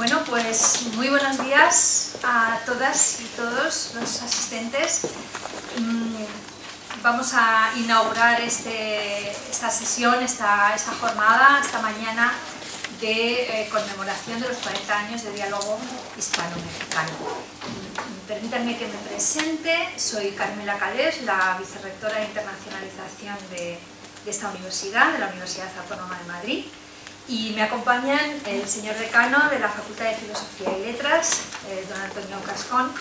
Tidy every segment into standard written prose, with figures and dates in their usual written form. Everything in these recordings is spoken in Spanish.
Bueno, pues muy buenos días a todas y todos los asistentes. Vamos a inaugurar esta sesión, esta jornada, esta mañana de conmemoración de los 40 años de diálogo hispano-mexicano. Permítanme que me presente. Soy Carmela Calés, la vicerrectora de internacionalización de esta universidad, de la Universidad Autónoma de Madrid. Y me acompañan el señor decano de la Facultad de Filosofía y Letras, don Antonio Cascón,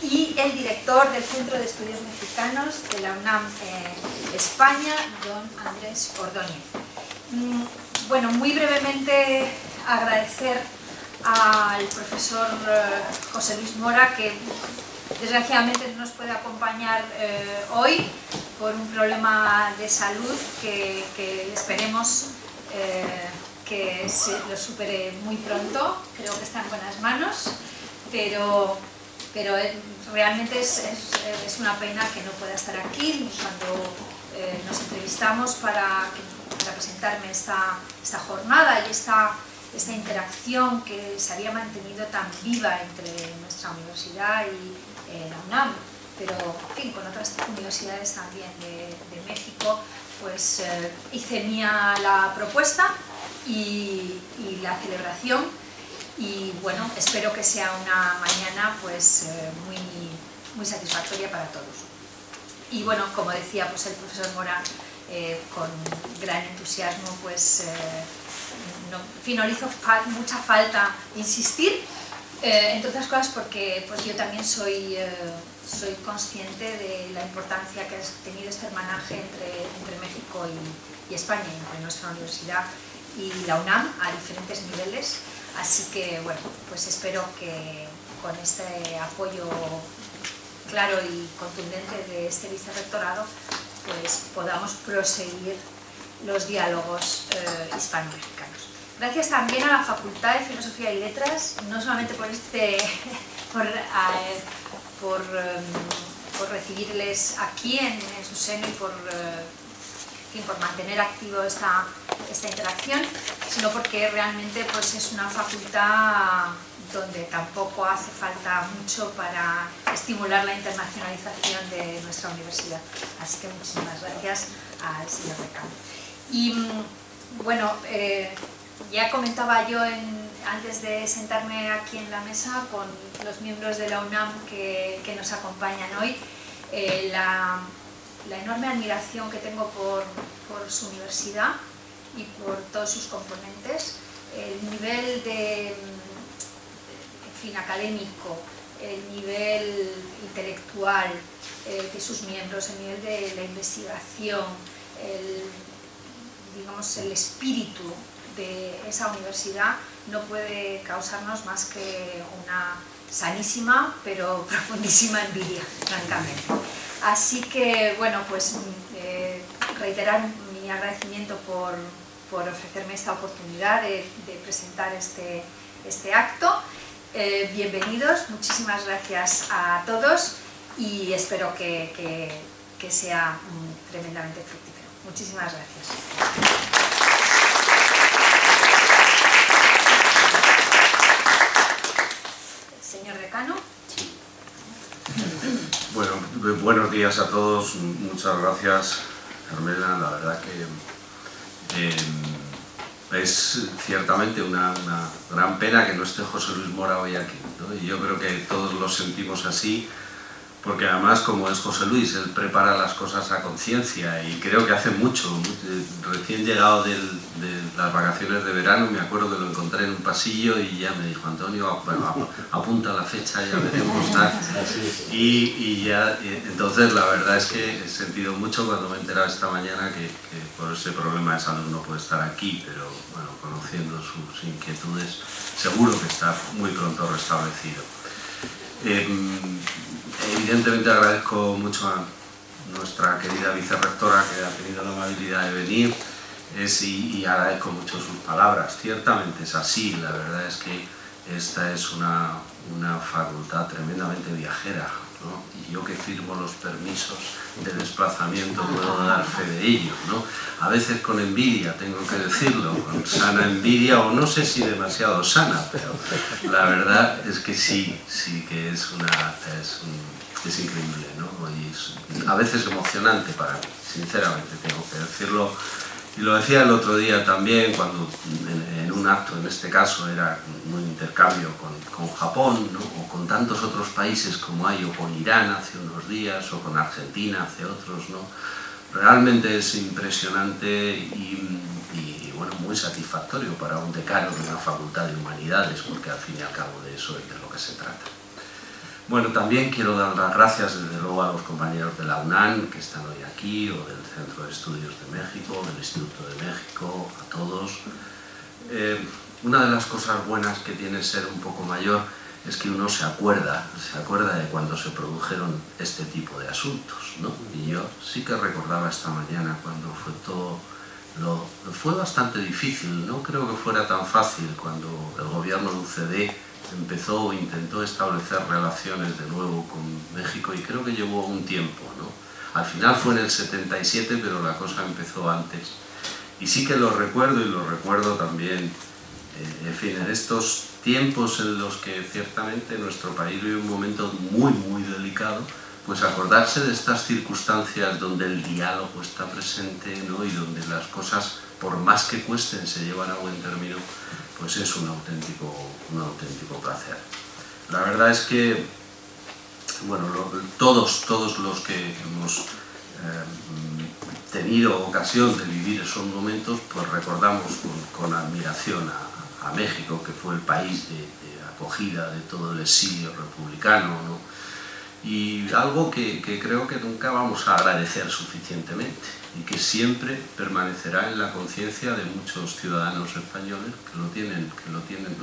y el director del Centro de Estudios Mexicanos de la UNAM España, don Andrés Ordóñez. Bueno, muy brevemente agradecer al profesor José Luis Mora, que desgraciadamente no nos puede acompañar hoy por un problema de salud que esperemos que lo supere muy pronto. Creo que está en buenas manos, pero realmente es una pena que no pueda estar aquí. Cuando nos entrevistamos para presentarme esta jornada y esta interacción que se había mantenido tan viva entre nuestra universidad y la UNAM, pero en fin, con otras universidades también de México, pues hice mía la propuesta y la celebración, y bueno, espero que sea una mañana pues muy satisfactoria para todos. Y bueno, como decía pues el profesor Mora, con gran entusiasmo, pues en fin, no le hizo mucha falta insistir, entre otras cosas porque pues yo también soy consciente de la importancia que ha tenido este hermanaje entre México y España, entre nuestra universidad y la UNAM a diferentes niveles. Así que bueno, pues espero que con este apoyo claro y contundente de este vicerrectorado pues podamos proseguir los diálogos hispano-mexicanos. Gracias también a la Facultad de Filosofía y Letras, no solamente por recibirles aquí en su seno y por mantener activo esta interacción, sino porque realmente pues, es una facultad donde tampoco hace falta mucho para estimular la internacionalización de nuestra universidad. Así que muchísimas gracias al señor decano. Y bueno, ya comentaba yo antes de sentarme aquí en la mesa con los miembros de la UNAM que nos acompañan hoy, la enorme admiración que tengo por su universidad y por todos sus componentes, el nivel académico, el nivel intelectual de sus miembros, el nivel de la investigación, el espíritu de esa universidad no puede causarnos más que una sanísima pero profundísima envidia, francamente. Así que, bueno, pues reiterar mi agradecimiento por ofrecerme esta oportunidad de presentar este acto. Bienvenidos, muchísimas gracias a todos y espero que sea tremendamente fructífero. Muchísimas gracias. Señor decano. Bueno, buenos días a todos, muchas gracias, Carmela. La verdad que es ciertamente una gran pena que no esté José Luis Mora hoy aquí, ¿no? Y yo creo que todos lo sentimos así, porque además, como es José Luis, él prepara las cosas a conciencia y creo que hace mucho. Recién llegado de las vacaciones de verano, me acuerdo que lo encontré en un pasillo y ya me dijo: Antonio, bueno, apunta la fecha, ya veremos tal. Entonces la verdad es que he sentido mucho cuando me he enterado esta mañana que por ese problema de salud no puede estar aquí, pero bueno, conociendo sus inquietudes, seguro que está muy pronto restablecido. Evidentemente agradezco mucho a nuestra querida vicerrectora que ha tenido la amabilidad de venir y agradezco mucho sus palabras. Ciertamente es así, la verdad es que esta es una facultad tremendamente viajera. ¿no? Y yo que firmo los permisos de desplazamiento puedo dar fe de ello, ¿no? A veces con envidia, tengo que decirlo, con sana envidia, o no sé si demasiado sana, pero la verdad es que sí que es increíble, ¿no? Y es a veces emocionante para mí, sinceramente tengo que decirlo. Y lo decía el otro día también, cuando en un acto, en este caso era un intercambio con Japón, ¿no? O con tantos otros países como hay, o con Irán hace unos días, o con Argentina hace otros, ¿no? Realmente es impresionante y bueno, muy satisfactorio para un decano de una facultad de humanidades, porque al fin y al cabo de eso es de lo que se trata. Bueno, también quiero dar las gracias desde luego a los compañeros de la UNAM que están hoy aquí, o del Centro de Estudios de México, del Instituto de México, a todos. Una de las cosas buenas que tiene ser un poco mayor es que uno se acuerda de cuando se produjeron este tipo de asuntos, ¿no? Y yo sí que recordaba esta mañana cuando fue todo... Fue bastante difícil, no creo que fuera tan fácil cuando el gobierno de UCD empezó o intentó establecer relaciones de nuevo con México, y creo que llevó un tiempo, ¿no? Al final fue en el 77, pero la cosa empezó antes. Y sí que lo recuerdo, y lo recuerdo también, en fin, en estos tiempos en los que ciertamente nuestro país vive un momento muy, muy delicado, pues acordarse de estas circunstancias donde el diálogo está presente, ¿no? Y donde las cosas, por más que cuesten, se llevan a buen término, pues es un auténtico placer. La verdad es que, bueno, todos los que hemos tenido ocasión de vivir esos momentos, pues recordamos con admiración a México, que fue el país de acogida de todo el exilio republicano, ¿no? Y algo que creo que nunca vamos a agradecer suficientemente, y que siempre permanecerá en la conciencia de muchos ciudadanos españoles que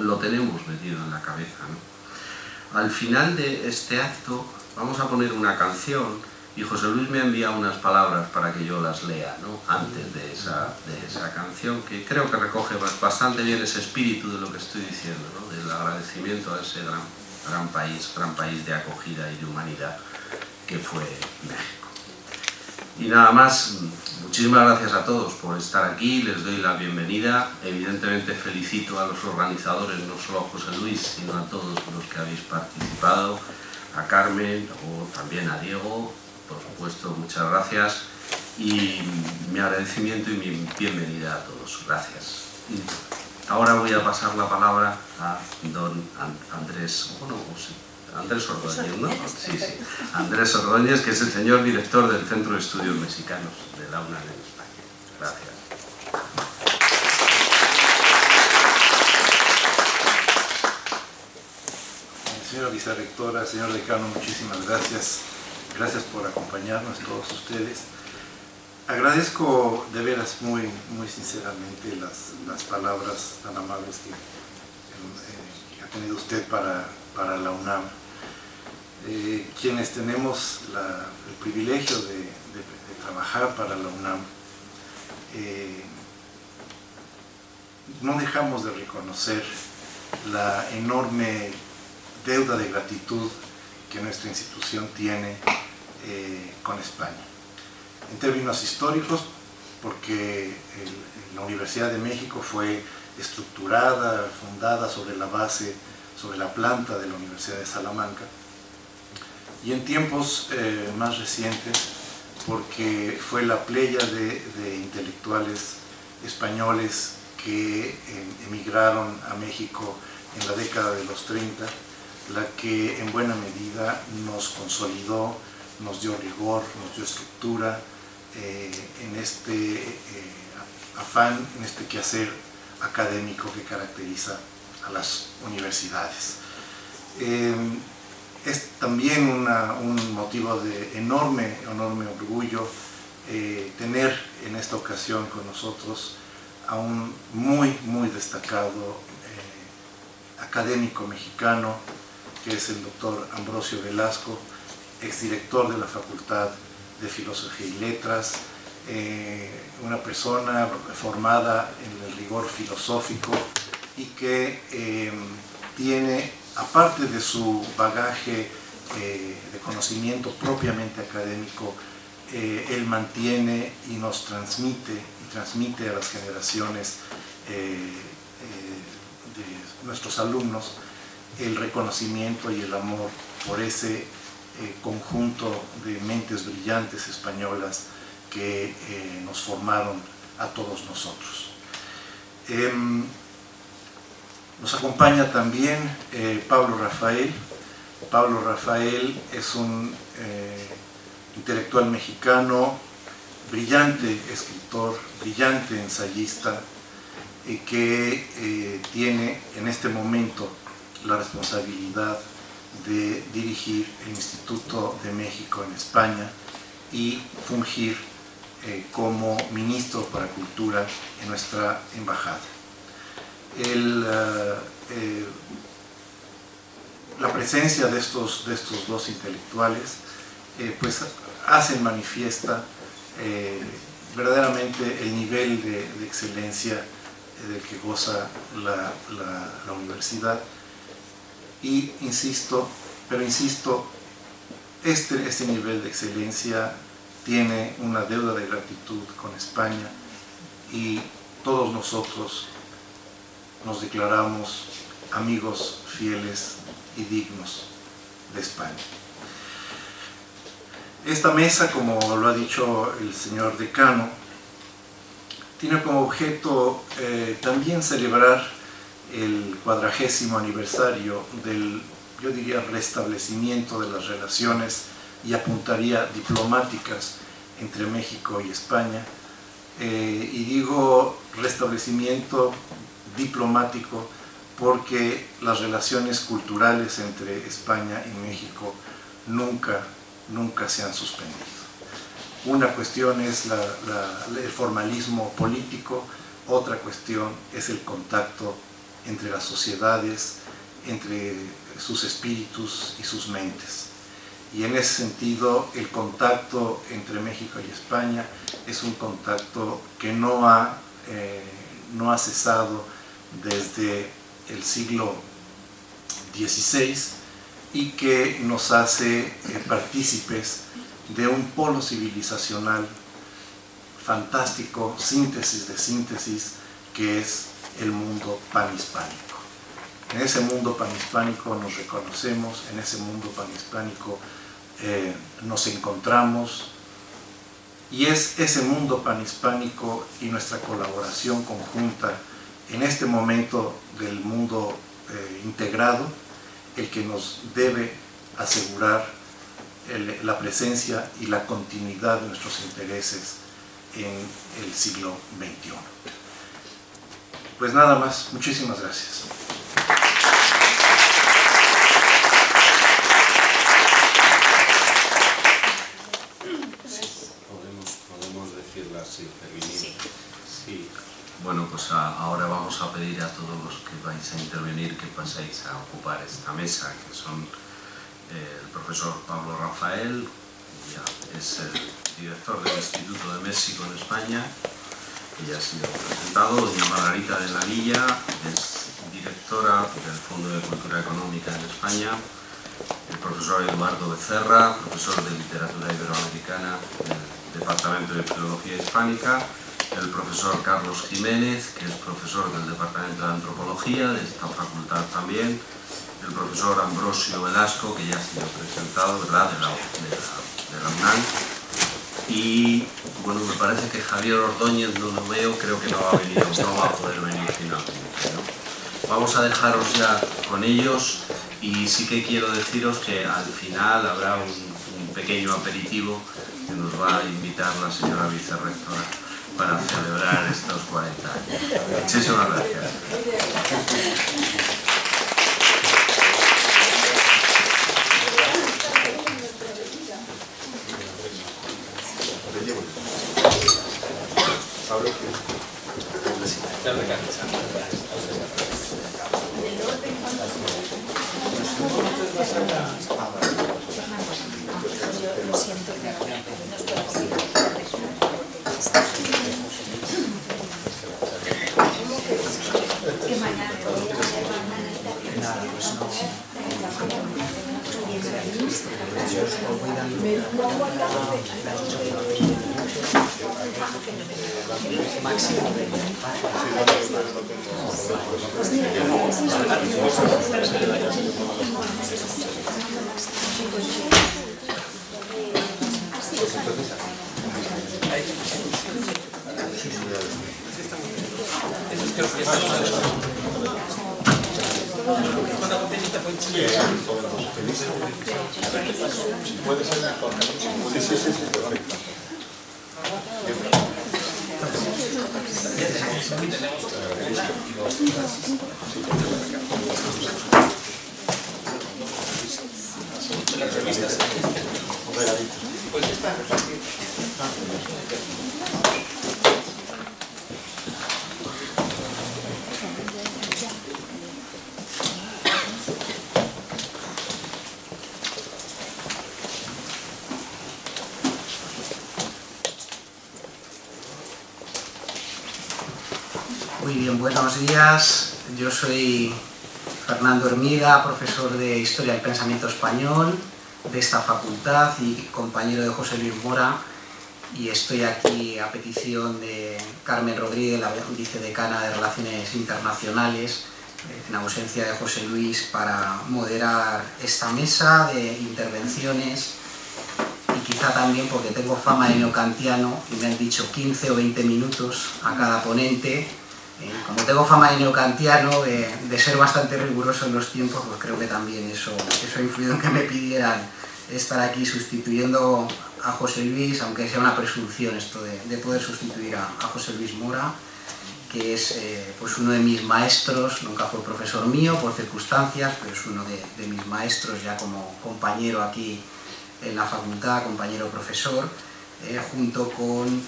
lo tenemos metido en la cabeza, ¿no? Al final de este acto vamos a poner una canción, y José Luis me ha enviado unas palabras para que yo las lea, ¿no? Antes de esa canción, que creo que recoge bastante bien ese espíritu de lo que estoy diciendo, ¿no? Del agradecimiento a ese gran país de acogida y de humanidad que fue México. Y nada más, muchísimas gracias a todos por estar aquí, les doy la bienvenida. Evidentemente felicito a los organizadores, no solo a José Luis, sino a todos los que habéis participado, a Carmen o también a Diego, por supuesto, muchas gracias, y mi agradecimiento y mi bienvenida a todos. Gracias. Ahora voy a pasar la palabra a don Andrés, Andrés Ordóñez, ¿no? Sí. Andrés Ordóñez, que es el señor director del Centro de Estudios Mexicanos de la UNAM en España. Gracias. Señora vicerrectora, señor decano, muchísimas gracias. Gracias por acompañarnos, todos ustedes. Agradezco de veras muy sinceramente las palabras tan amables que ha tenido usted para la UNAM. Quienes tenemos el privilegio de trabajar para la UNAM, no dejamos de reconocer la enorme deuda de gratitud que nuestra institución tiene con España. En términos históricos, porque la Universidad de México fue estructurada, fundada sobre la planta de la Universidad de Salamanca, y en tiempos más recientes, porque fue la playa de intelectuales españoles que emigraron a México en la década de los 30, la que en buena medida nos consolidó, nos dio rigor, nos dio estructura en este afán, en este quehacer académico que caracteriza a las universidades. Es también un motivo de enorme orgullo tener en esta ocasión con nosotros a un muy destacado académico mexicano, que es el doctor Ambrosio Velasco, exdirector de la Facultad de Filosofía y Letras, una persona formada en el rigor filosófico y que tiene, aparte de su bagaje de conocimiento propiamente académico, él mantiene y nos transmite a las generaciones de nuestros alumnos el reconocimiento y el amor por ese conjunto de mentes brillantes españolas que nos formaron a todos nosotros. Nos acompaña también Pablo Rafael. Pablo Rafael es un intelectual mexicano, brillante escritor, brillante ensayista, que tiene en este momento la responsabilidad de dirigir el Instituto de México en España y fungir como ministro para Cultura en nuestra embajada. La presencia de estos dos intelectuales pues hacen manifiesta verdaderamente el nivel de excelencia del que goza la universidad. Y insisto, este nivel de excelencia tiene una deuda de gratitud con España y todos nosotros nos declaramos amigos fieles y dignos de España. Esta mesa, como lo ha dicho el señor decano, tiene como objeto también celebrar el 40º aniversario del, yo diría, restablecimiento de las relaciones y apuntaría diplomáticas entre México y España. Y digo restablecimiento diplomático porque las relaciones culturales entre España y México nunca se han suspendido. Una cuestión es el formalismo político, otra cuestión es el contacto entre las sociedades, entre sus espíritus y sus mentes. Y en ese sentido, el contacto entre México y España es un contacto que no ha cesado desde el siglo XVI y que nos hace partícipes de un polo civilizacional fantástico, síntesis de síntesis, que es el mundo panhispánico. En ese mundo panhispánico nos reconocemos, en ese mundo panhispánico nos encontramos, y es ese mundo panhispánico y nuestra colaboración conjunta en este momento del mundo integrado el que nos debe asegurar la presencia y la continuidad de nuestros intereses en el siglo XXI. Pues nada más, muchísimas gracias. Podemos decirla así, intervenir. Sí. Bueno, pues ahora vamos a pedir a todos los que vais a intervenir que paséis a ocupar esta mesa, que son el profesor Pablo Rafael, que ya es el director del Instituto de México en España, que ya ha sido presentado, doña Margarita de la Villa, es directora del Fondo de Cultura Económica en España, el profesor Eduardo Becerra, profesor de Literatura Iberoamericana del Departamento de Filología Hispánica, el profesor Carlos Jiménez, que es profesor del Departamento de Antropología de esta facultad también, el profesor Ambrosio Velasco, que ya ha sido presentado, ¿verdad?, de la UNAM, y bueno, me parece que Javier Ordóñez no lo veo, creo que no va a poder venir finalmente, ¿no? Vamos a dejaros ya con ellos, y sí que quiero deciros que al final habrá un pequeño aperitivo que nos va a invitar la señora vicerrectora para celebrar estos 40 años. Muchísimas gracias. Lo siento, pero no os puedo complicar. Que mañana Puede ser mejor. Sí, correcto. Las revistas. Pues esta repartir. Muy bien, buenos días. Yo soy Fernando Hermida, profesor de Historia del Pensamiento Español de esta facultad y compañero de José Luis Mora, y estoy aquí a petición de Carmen Rodríguez, la vicedecana de Relaciones Internacionales, en ausencia de José Luis, para moderar esta mesa de intervenciones, y quizá también porque tengo fama de neokantiano y me han dicho 15 o 20 minutos a cada ponente. Como tengo fama de neokantiano, de ser bastante riguroso en los tiempos, pues creo que también eso ha influido en que me pidieran estar aquí sustituyendo a José Luis, aunque sea una presunción esto de poder sustituir a José Luis Mora, que es pues uno de mis maestros. Nunca fue profesor mío por circunstancias, pero es uno de mis maestros ya como compañero aquí en la facultad, compañero profesor, junto con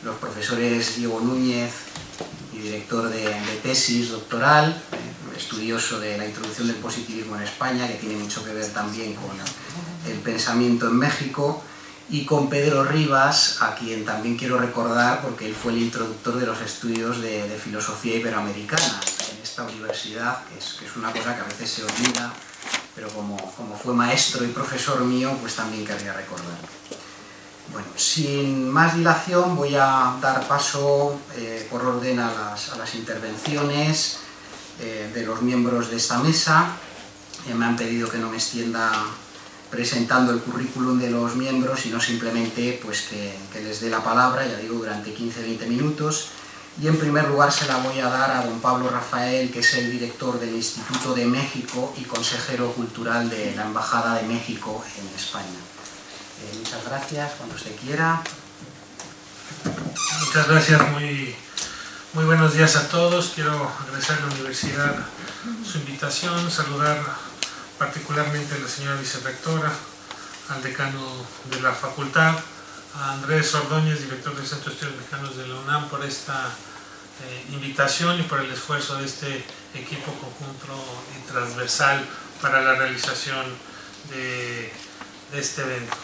los profesores Diego Núñez, y director de tesis doctoral, estudioso de la introducción del positivismo en España, que tiene mucho que ver también con el pensamiento en México, y con Pedro Rivas, a quien también quiero recordar porque él fue el introductor de los estudios de filosofía iberoamericana en esta universidad, que es una cosa que a veces se olvida, pero como fue maestro y profesor mío, pues también querría recordar. Bueno, sin más dilación voy a dar paso por orden a las intervenciones de los miembros de esta mesa. Me han pedido que no me extienda presentando el currículum de los miembros, sino simplemente pues, que les dé la palabra, ya digo, durante 15-20 minutos. Y en primer lugar se la voy a dar a don Pablo Rafael, que es el director del Instituto de México y consejero cultural de la Embajada de México en España. Muchas gracias, cuando usted quiera. Muchas gracias, muy buenos días a todos. Quiero agradecer a la universidad su invitación, saludar particularmente a la señora vicerrectora, al decano de la facultad, a Andrés Ordóñez, director del Centro de Estudios Mexicanos de la UNAM, por esta invitación y por el esfuerzo de este equipo conjunto y transversal para la realización de este evento.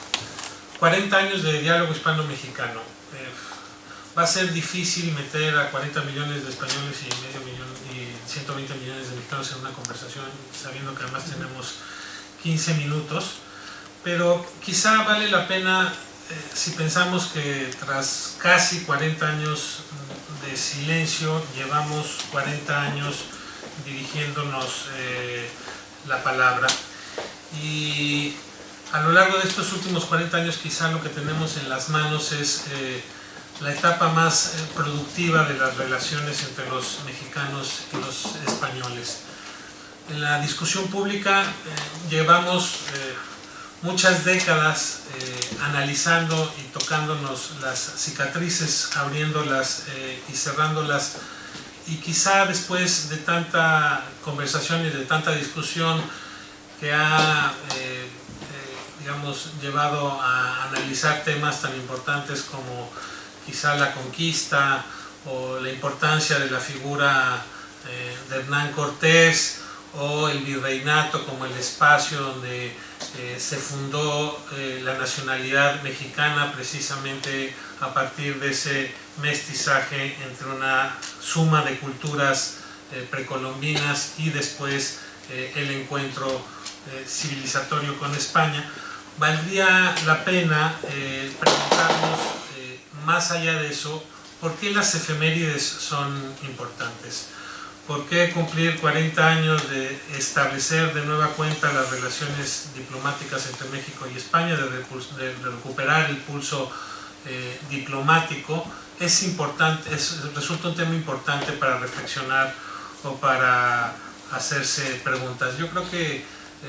40 años de diálogo hispano-mexicano. Va a ser difícil meter a 40 millones de españoles y 120 millones de mexicanos en una conversación, sabiendo que además tenemos 15 minutos, pero quizá vale la pena si pensamos que tras casi 40 años de silencio, llevamos 40 años dirigiéndonos la palabra. Y a lo largo de estos últimos 40 años quizá lo que tenemos en las manos es la etapa más productiva de las relaciones entre los mexicanos y los españoles. En la discusión pública llevamos muchas décadas analizando y tocándonos las cicatrices, abriéndolas y cerrándolas, y quizá después de tanta conversación y de tanta discusión que ha llevado a analizar temas tan importantes como quizá la conquista o la importancia de la figura de Hernán Cortés, o el virreinato como el espacio donde se fundó la nacionalidad mexicana, precisamente a partir de ese mestizaje entre una suma de culturas precolombinas y después el encuentro civilizatorio con España. valdría la pena preguntarnos, más allá de eso, ¿por qué las efemérides son importantes? ¿Por qué cumplir 40 años de establecer de nueva cuenta las relaciones diplomáticas entre México y España, de recuperar el pulso diplomático? Es importante, resulta un tema importante para reflexionar o para hacerse preguntas. Yo creo que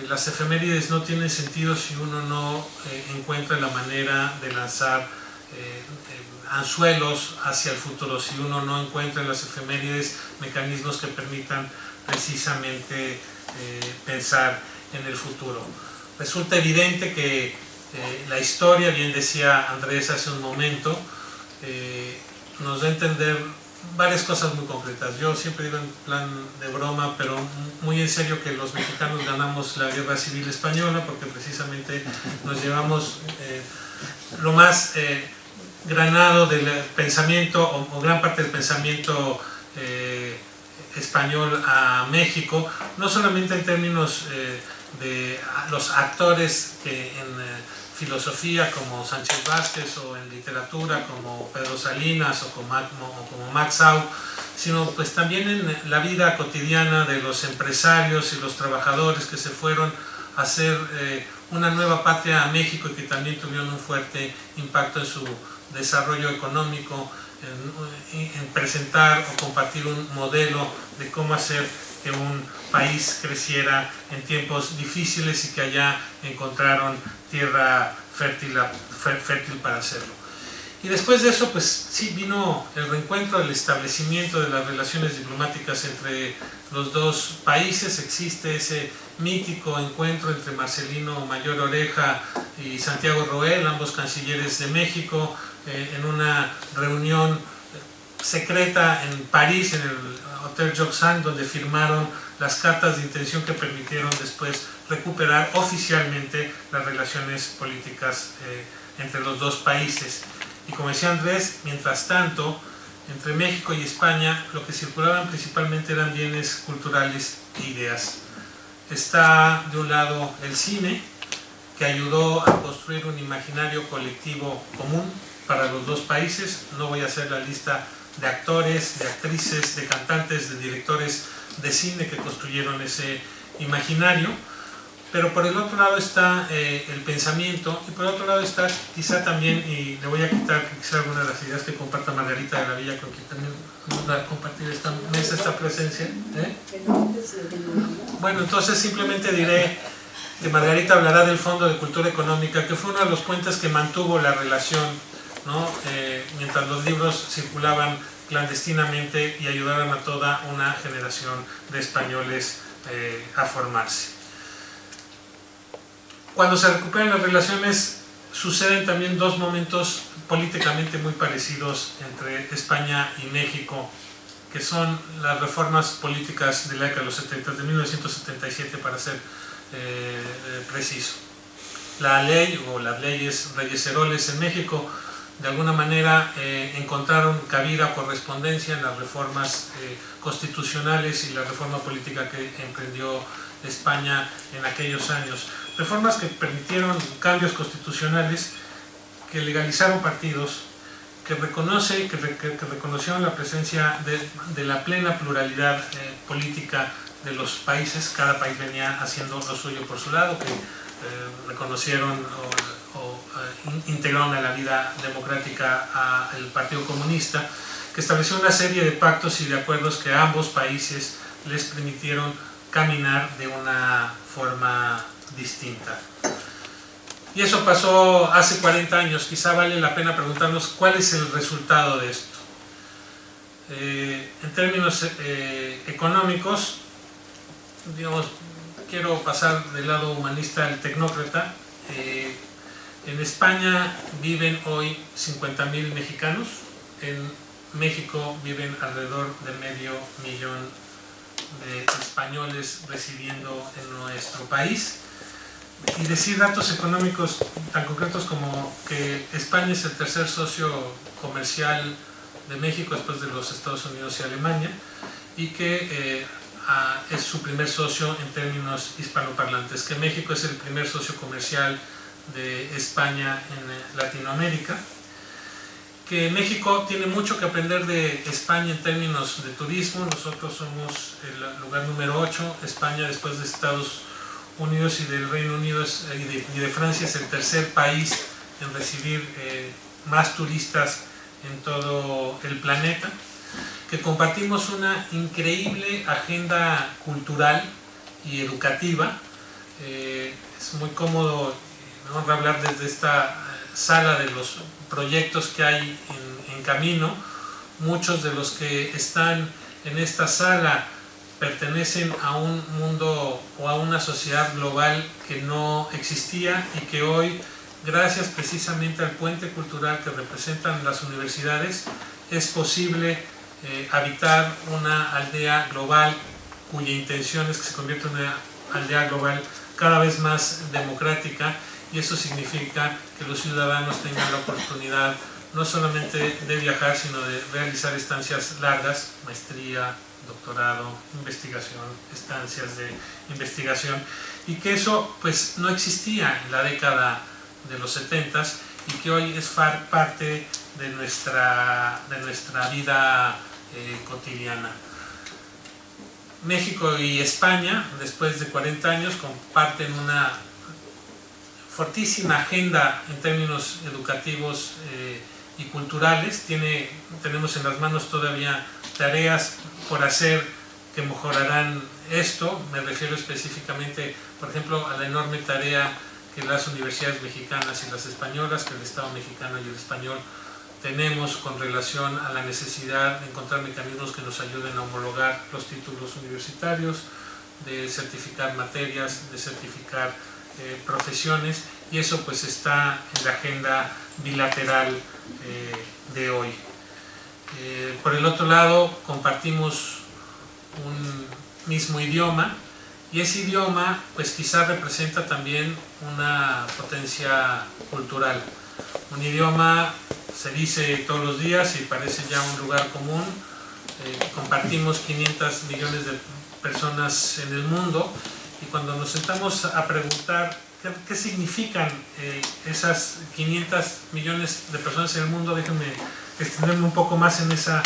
las efemérides no tienen sentido si uno no encuentra la manera de lanzar anzuelos hacia el futuro, si uno no encuentra en las efemérides mecanismos que permitan precisamente pensar en el futuro. Resulta evidente que la historia, bien decía Andrés hace un momento, nos da a entender varias cosas muy concretas. Yo siempre digo en plan de broma, pero muy en serio, que los mexicanos ganamos la Guerra Civil Española porque precisamente nos llevamos lo más granado del pensamiento o gran parte del pensamiento español a México, no solamente en términos de los actores que en filosofía como Sánchez Vázquez, o en literatura como Pedro Salinas o como Max Au, sino pues también en la vida cotidiana de los empresarios y los trabajadores que se fueron a hacer una nueva patria a México y que también tuvieron un fuerte impacto en su desarrollo económico, en presentar o compartir un modelo de cómo hacer que un país creciera en tiempos difíciles y que allá encontraron tierra fértil para hacerlo. Y después de eso, pues sí, vino el reencuentro, el establecimiento de las relaciones diplomáticas entre los dos países. Existe ese mítico encuentro entre Marcelino Mayor Oreja y Santiago Roel, ambos cancilleres de México, en una reunión secreta en París, en el Hotel Joxan, donde firmaron las cartas de intención que permitieron después recuperar oficialmente las relaciones políticas entre los dos países. Y como decía Andrés, mientras tanto, entre México y España lo que circulaban principalmente eran bienes culturales e ideas. Está de un lado el cine, que ayudó a construir un imaginario colectivo común para los dos países. No voy a hacer la lista de actores, de actrices, de cantantes, de directores de cine que construyeron ese imaginario, pero por el otro lado está el pensamiento, y por el otro lado está quizá también, y le voy a quitar quizá algunas de las ideas que comparta Margarita de la Villa, con quien también vamos a compartir esta mesa, esta presencia. Bueno, entonces simplemente diré que Margarita hablará del Fondo de Cultura Económica, que fue uno de los puentes que mantuvo la relación, ¿no? Mientras los libros circulaban clandestinamente y ayudaron a toda una generación de españoles a formarse. Cuando se recuperan las relaciones, suceden también dos momentos políticamente muy parecidos entre España y México, que son las reformas políticas de la década de los 70, de 1977 para ser preciso. La ley o las leyes Reyes-Heroles en México de alguna manera encontraron cabida o correspondencia en las reformas constitucionales y la reforma política que emprendió España en aquellos años. Reformas que permitieron cambios constitucionales, que legalizaron partidos, que reconocieron la presencia de la plena pluralidad política de los países. Cada país venía haciendo lo suyo por su lado, que reconocieron o integraron a la vida democrática al Partido Comunista, que estableció una serie de pactos y de acuerdos que a ambos países les permitieron caminar de una forma distinta. Y eso pasó hace 40 años. Quizá vale la pena preguntarnos cuál es el resultado de esto. En términos económicos, digamos, quiero pasar del lado humanista al tecnócrata. En España viven hoy 50.000 mexicanos, en México viven alrededor de 500.000 de españoles residiendo en nuestro país. Y decir datos económicos tan concretos como que España es el tercer socio comercial de México después de los Estados Unidos y Alemania, y que es su primer socio en términos hispanoparlantes, que México es el primer socio comercial de España en Latinoamérica, que México tiene mucho que aprender de España en términos de turismo. Nosotros somos el lugar número 8, España después de Estados Unidos y del Reino Unido y de Francia es el tercer país en recibir más turistas en todo el planeta, que compartimos una increíble agenda cultural y educativa. Es muy cómodo, ¿no?, hablar desde esta sala de los proyectos que hay en camino. Muchos de los que están en esta sala pertenecen a un mundo o a una sociedad global que no existía y que hoy, gracias precisamente al puente cultural que representan las universidades, es posible habitar una aldea global cuya intención es que se convierta en una aldea global cada vez más democrática, y eso significa que los ciudadanos tengan la oportunidad no solamente de viajar, sino de realizar estancias largas, maestría, doctorado, investigación, estancias de investigación, y que eso pues no existía en la década de los 70s y que hoy es parte de nuestra vida cotidiana. México y España, después de 40 años, comparten una fortísima agenda en términos educativos y culturales. Tenemos en las manos todavía tareas por hacer que mejorarán esto. Me refiero específicamente, por ejemplo, a la enorme tarea que las universidades mexicanas y las españolas, que el Estado mexicano y el español tenemos con relación a la necesidad de encontrar mecanismos que nos ayuden a homologar los títulos universitarios, de certificar materias, de certificar profesiones, y eso pues está en la agenda bilateral de hoy. Por el otro lado, compartimos un mismo idioma, y ese idioma pues quizá representa también una potencia cultural. Un idioma se dice todos los días y parece ya un lugar común. Compartimos 500 millones de personas en el mundo, y cuando nos sentamos a preguntar qué significan esas 500 millones de personas en el mundo, déjenme extenderme un poco más en esa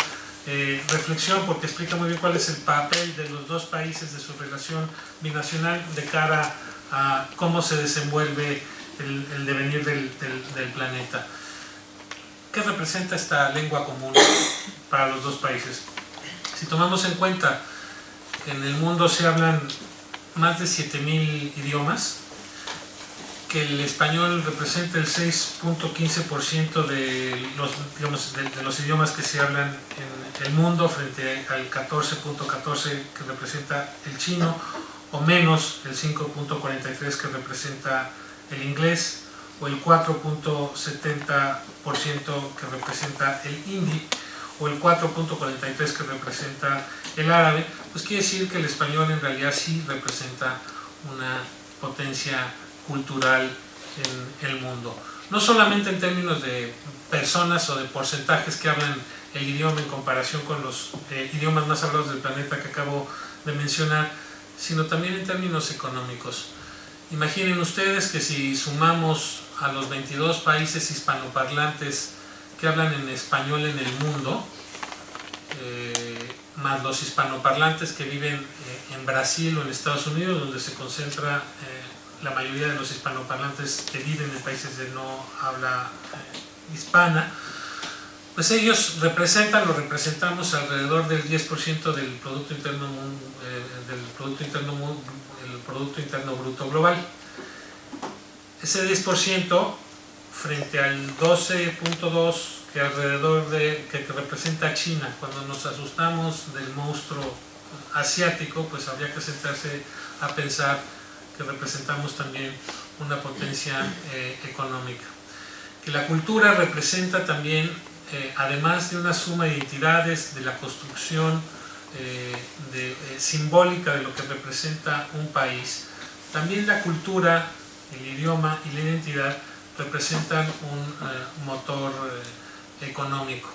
reflexión, porque explica muy bien cuál es el papel de los dos países, de su relación binacional de cara a cómo se desenvuelve el devenir del planeta. ¿Qué representa esta lengua común para los dos países? Si tomamos en cuenta que en el mundo se hablan más de 7.000 idiomas, que el español representa el 6.15% de los idiomas que se hablan en el mundo, frente al 14.14% que representa el chino, o menos el 5.43% que representa el inglés, o el 4.70% que representa el hindi, o el 4.43% que representa el árabe, pues quiere decir que el español en realidad sí representa una potencia cultural en el mundo. No solamente en términos de personas o de porcentajes que hablan el idioma en comparación con los idiomas más hablados del planeta que acabo de mencionar, sino también en términos económicos. Imaginen ustedes que si sumamos a los 22 países hispanoparlantes que hablan en español en el mundo, más los hispanoparlantes que viven en Brasil o en Estados Unidos, donde se concentra la mayoría de los hispanoparlantes que viven en países de no habla hispana, pues ellos representamos alrededor del 10% del Producto Interno Bruto Global. Ese 10% frente al 12.2% que representa China. Cuando nos asustamos del monstruo asiático, pues habría que sentarse a pensar que representamos también una potencia económica. Que la cultura representa también, además de una suma de identidades, de la construcción simbólica de lo que representa un país, también la cultura, el idioma y la identidad representan un motor económico.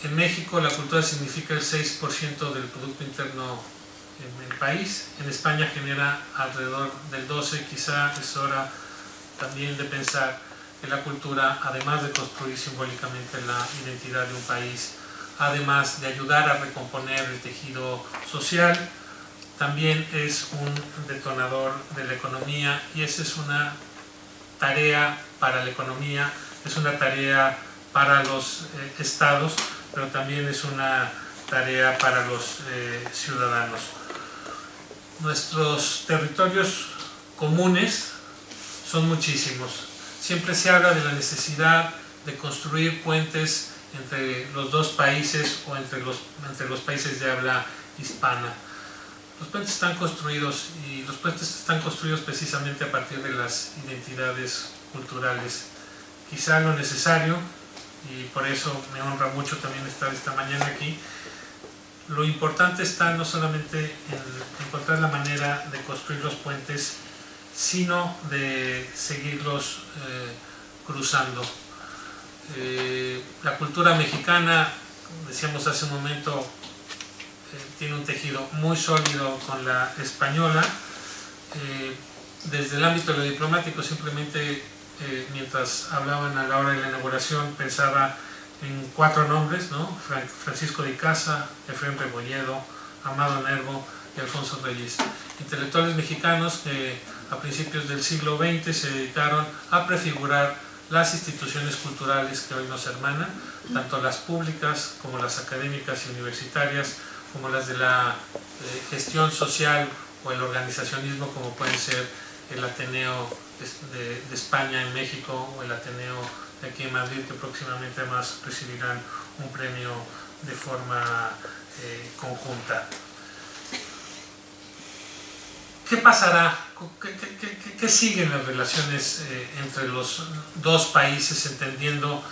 En México la cultura significa el 6% del Producto Interno en el país. En España genera alrededor del 12%, quizá es hora también de pensar que la cultura, además de construir simbólicamente la identidad de un país, además de ayudar a recomponer el tejido social, también es un detonador de la economía, y esa es una tarea para la economía, es una tarea para los estados, pero también es una tarea para los ciudadanos. Nuestros territorios comunes son muchísimos. Siempre se habla de la necesidad de construir puentes entre los dos países o entre los países de habla hispana. Los puentes están construidos, y los puentes están construidos precisamente a partir de las identidades culturales. Quizá lo necesario, y por eso me honra mucho también estar esta mañana aquí, lo importante está no solamente en encontrar la manera de construir los puentes, sino de seguirlos cruzando. La cultura mexicana, decíamos hace un momento, tiene un tejido muy sólido con la española. Desde el ámbito de lo diplomático, simplemente mientras hablaban a la hora de la inauguración, pensaba en 4 nombres, ¿no? Francisco de Icaza, Efrén Rebolledo, Amado Nervo y Alfonso Reyes. Intelectuales mexicanos que a principios del siglo XX se dedicaron a prefigurar las instituciones culturales que hoy nos hermanan, tanto las públicas como las académicas y universitarias, como las de la gestión social o el organizacionismo, como pueden ser el Ateneo de España en México o el Ateneo de aquí en Madrid, que próximamente además recibirán un premio de forma conjunta. ¿Qué pasará? ¿Qué siguen las relaciones entre los dos países, entendiendo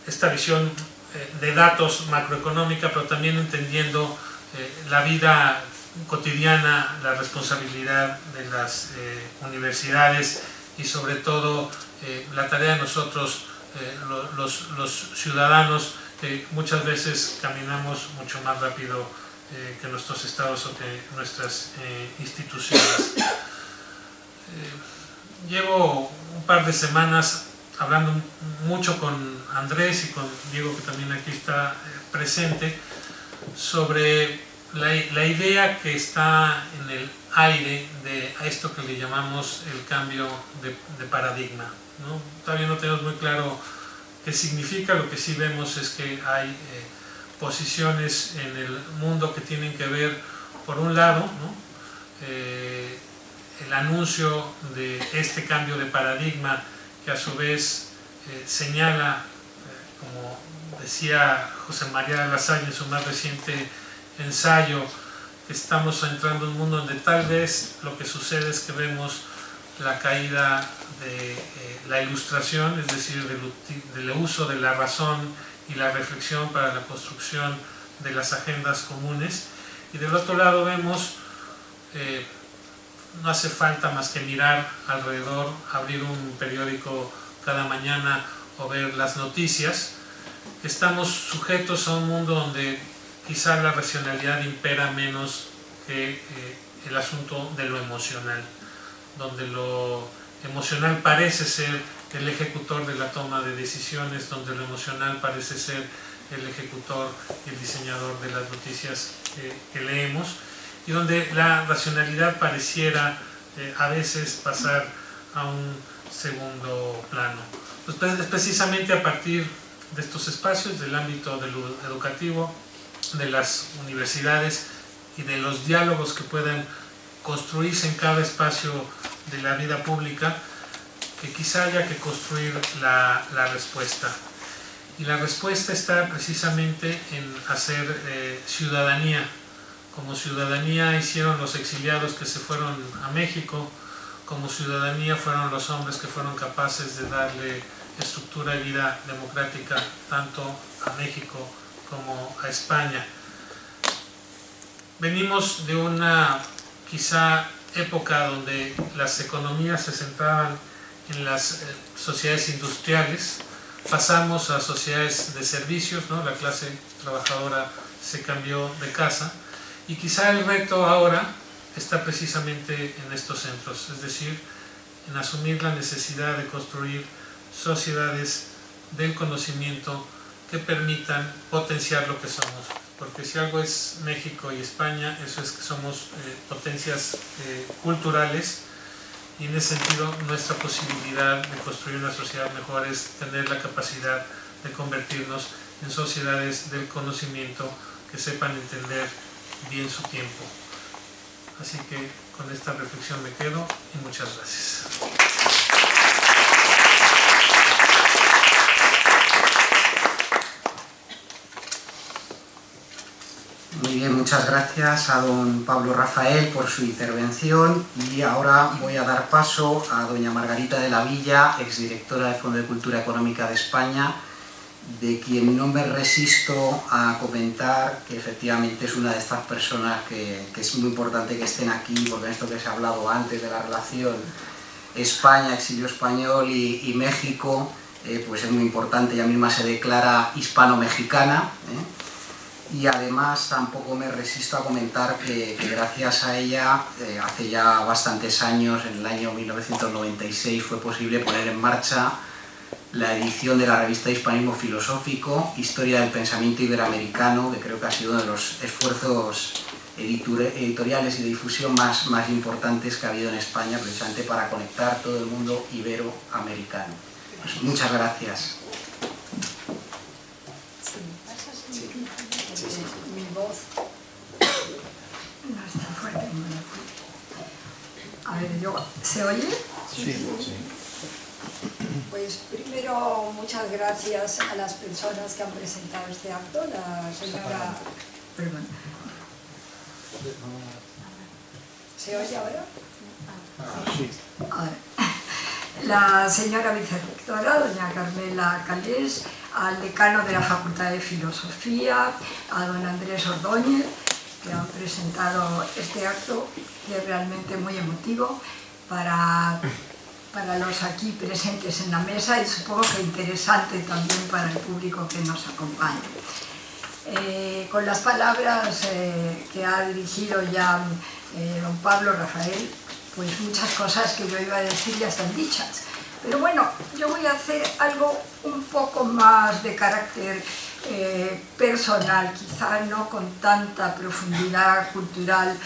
esta visión de datos macroeconómica, pero también entendiendo la vida cotidiana, la responsabilidad de las universidades y sobre todo la tarea de nosotros, los ciudadanos, que muchas veces caminamos mucho más rápido que nuestros estados o que nuestras instituciones? Llevo un par de semanas hablando mucho con Andrés y con Diego, que también aquí está presente, sobre la idea que está en el aire de esto que le llamamos el cambio de paradigma, ¿no? Todavía no tenemos muy claro qué significa. Lo que sí vemos es que hay posiciones en el mundo que tienen que ver, por un lado, ¿no? El anuncio de este cambio de paradigma, que a su vez señala, como decía José María de la Salle en su más reciente ensayo, que estamos entrando en un mundo donde tal vez lo que sucede es que vemos la caída de la ilustración, es decir, del uso de la razón y la reflexión para la construcción de las agendas comunes, y del otro lado vemos, no hace falta más que mirar alrededor, abrir un periódico cada mañana o ver las noticias, que estamos sujetos a un mundo donde quizá la racionalidad impera menos que el asunto de lo emocional, donde lo emocional parece ser el ejecutor de la toma de decisiones, donde lo emocional parece ser el ejecutor y el diseñador de las noticias que leemos, y donde la racionalidad pareciera a veces pasar a un segundo plano. Pues es precisamente a partir de estos espacios, del ámbito de lo educativo, de las universidades y de los diálogos que pueden construirse en cada espacio de la vida pública, que quizá haya que construir la respuesta. Y la respuesta está precisamente en hacer ciudadanía. Como ciudadanía hicieron los exiliados que se fueron a México, como ciudadanía fueron los hombres que fueron capaces de darle estructura y vida democrática tanto a México como a España. Venimos de una quizá época donde las economías se centraban en las sociedades industriales, pasamos a sociedades de servicios, ¿no? La clase trabajadora se cambió de casa, y quizá el reto ahora está precisamente en estos centros, es decir, en asumir la necesidad de construir sociedades del conocimiento que permitan potenciar lo que somos. Porque si algo es México y España, eso es que somos potencias culturales, y en ese sentido nuestra posibilidad de construir una sociedad mejor es tener la capacidad de convertirnos en sociedades del conocimiento que sepan entender bien su tiempo. Así que con esta reflexión me quedo y muchas gracias. Muy bien, muchas gracias a don Pablo Rafael por su intervención, y ahora voy a dar paso a doña Margarita de la Villa, exdirectora del Fondo de Cultura Económica de España, de quien no me resisto a comentar que efectivamente es una de estas personas que es muy importante que estén aquí, porque en esto que se ha hablado antes de la relación España, exilio español y México, pues es muy importante. Ella misma se declara hispano-mexicana, y además tampoco me resisto a comentar que gracias a ella, hace ya bastantes años, en el año 1996, fue posible poner en marcha la edición de la revista Hispanismo Filosófico, Historia del Pensamiento Iberoamericano, que creo que ha sido uno de los esfuerzos editoriales y de difusión más importantes que ha habido en España, precisamente para conectar todo el mundo iberoamericano. Pues muchas gracias. Mi voz no está fuerte. A ver, ¿se oye? Sí. Pues primero, muchas gracias a las personas que han presentado este acto. La señora... Perdón. ¿Se oye ahora? Sí. Ahora. La señora vicerrectora, doña Carmela Calés, al decano de la Facultad de Filosofía, a don Andrés Ordóñez, que han presentado este acto, que es realmente muy emotivo para los aquí presentes en la mesa, y supongo que interesante también para el público que nos acompaña. Con las palabras que ha dirigido ya don Pablo Rafael, pues muchas cosas que yo iba a decir ya están dichas. Pero bueno, yo voy a hacer algo un poco más de carácter personal, quizá no con tanta profundidad cultural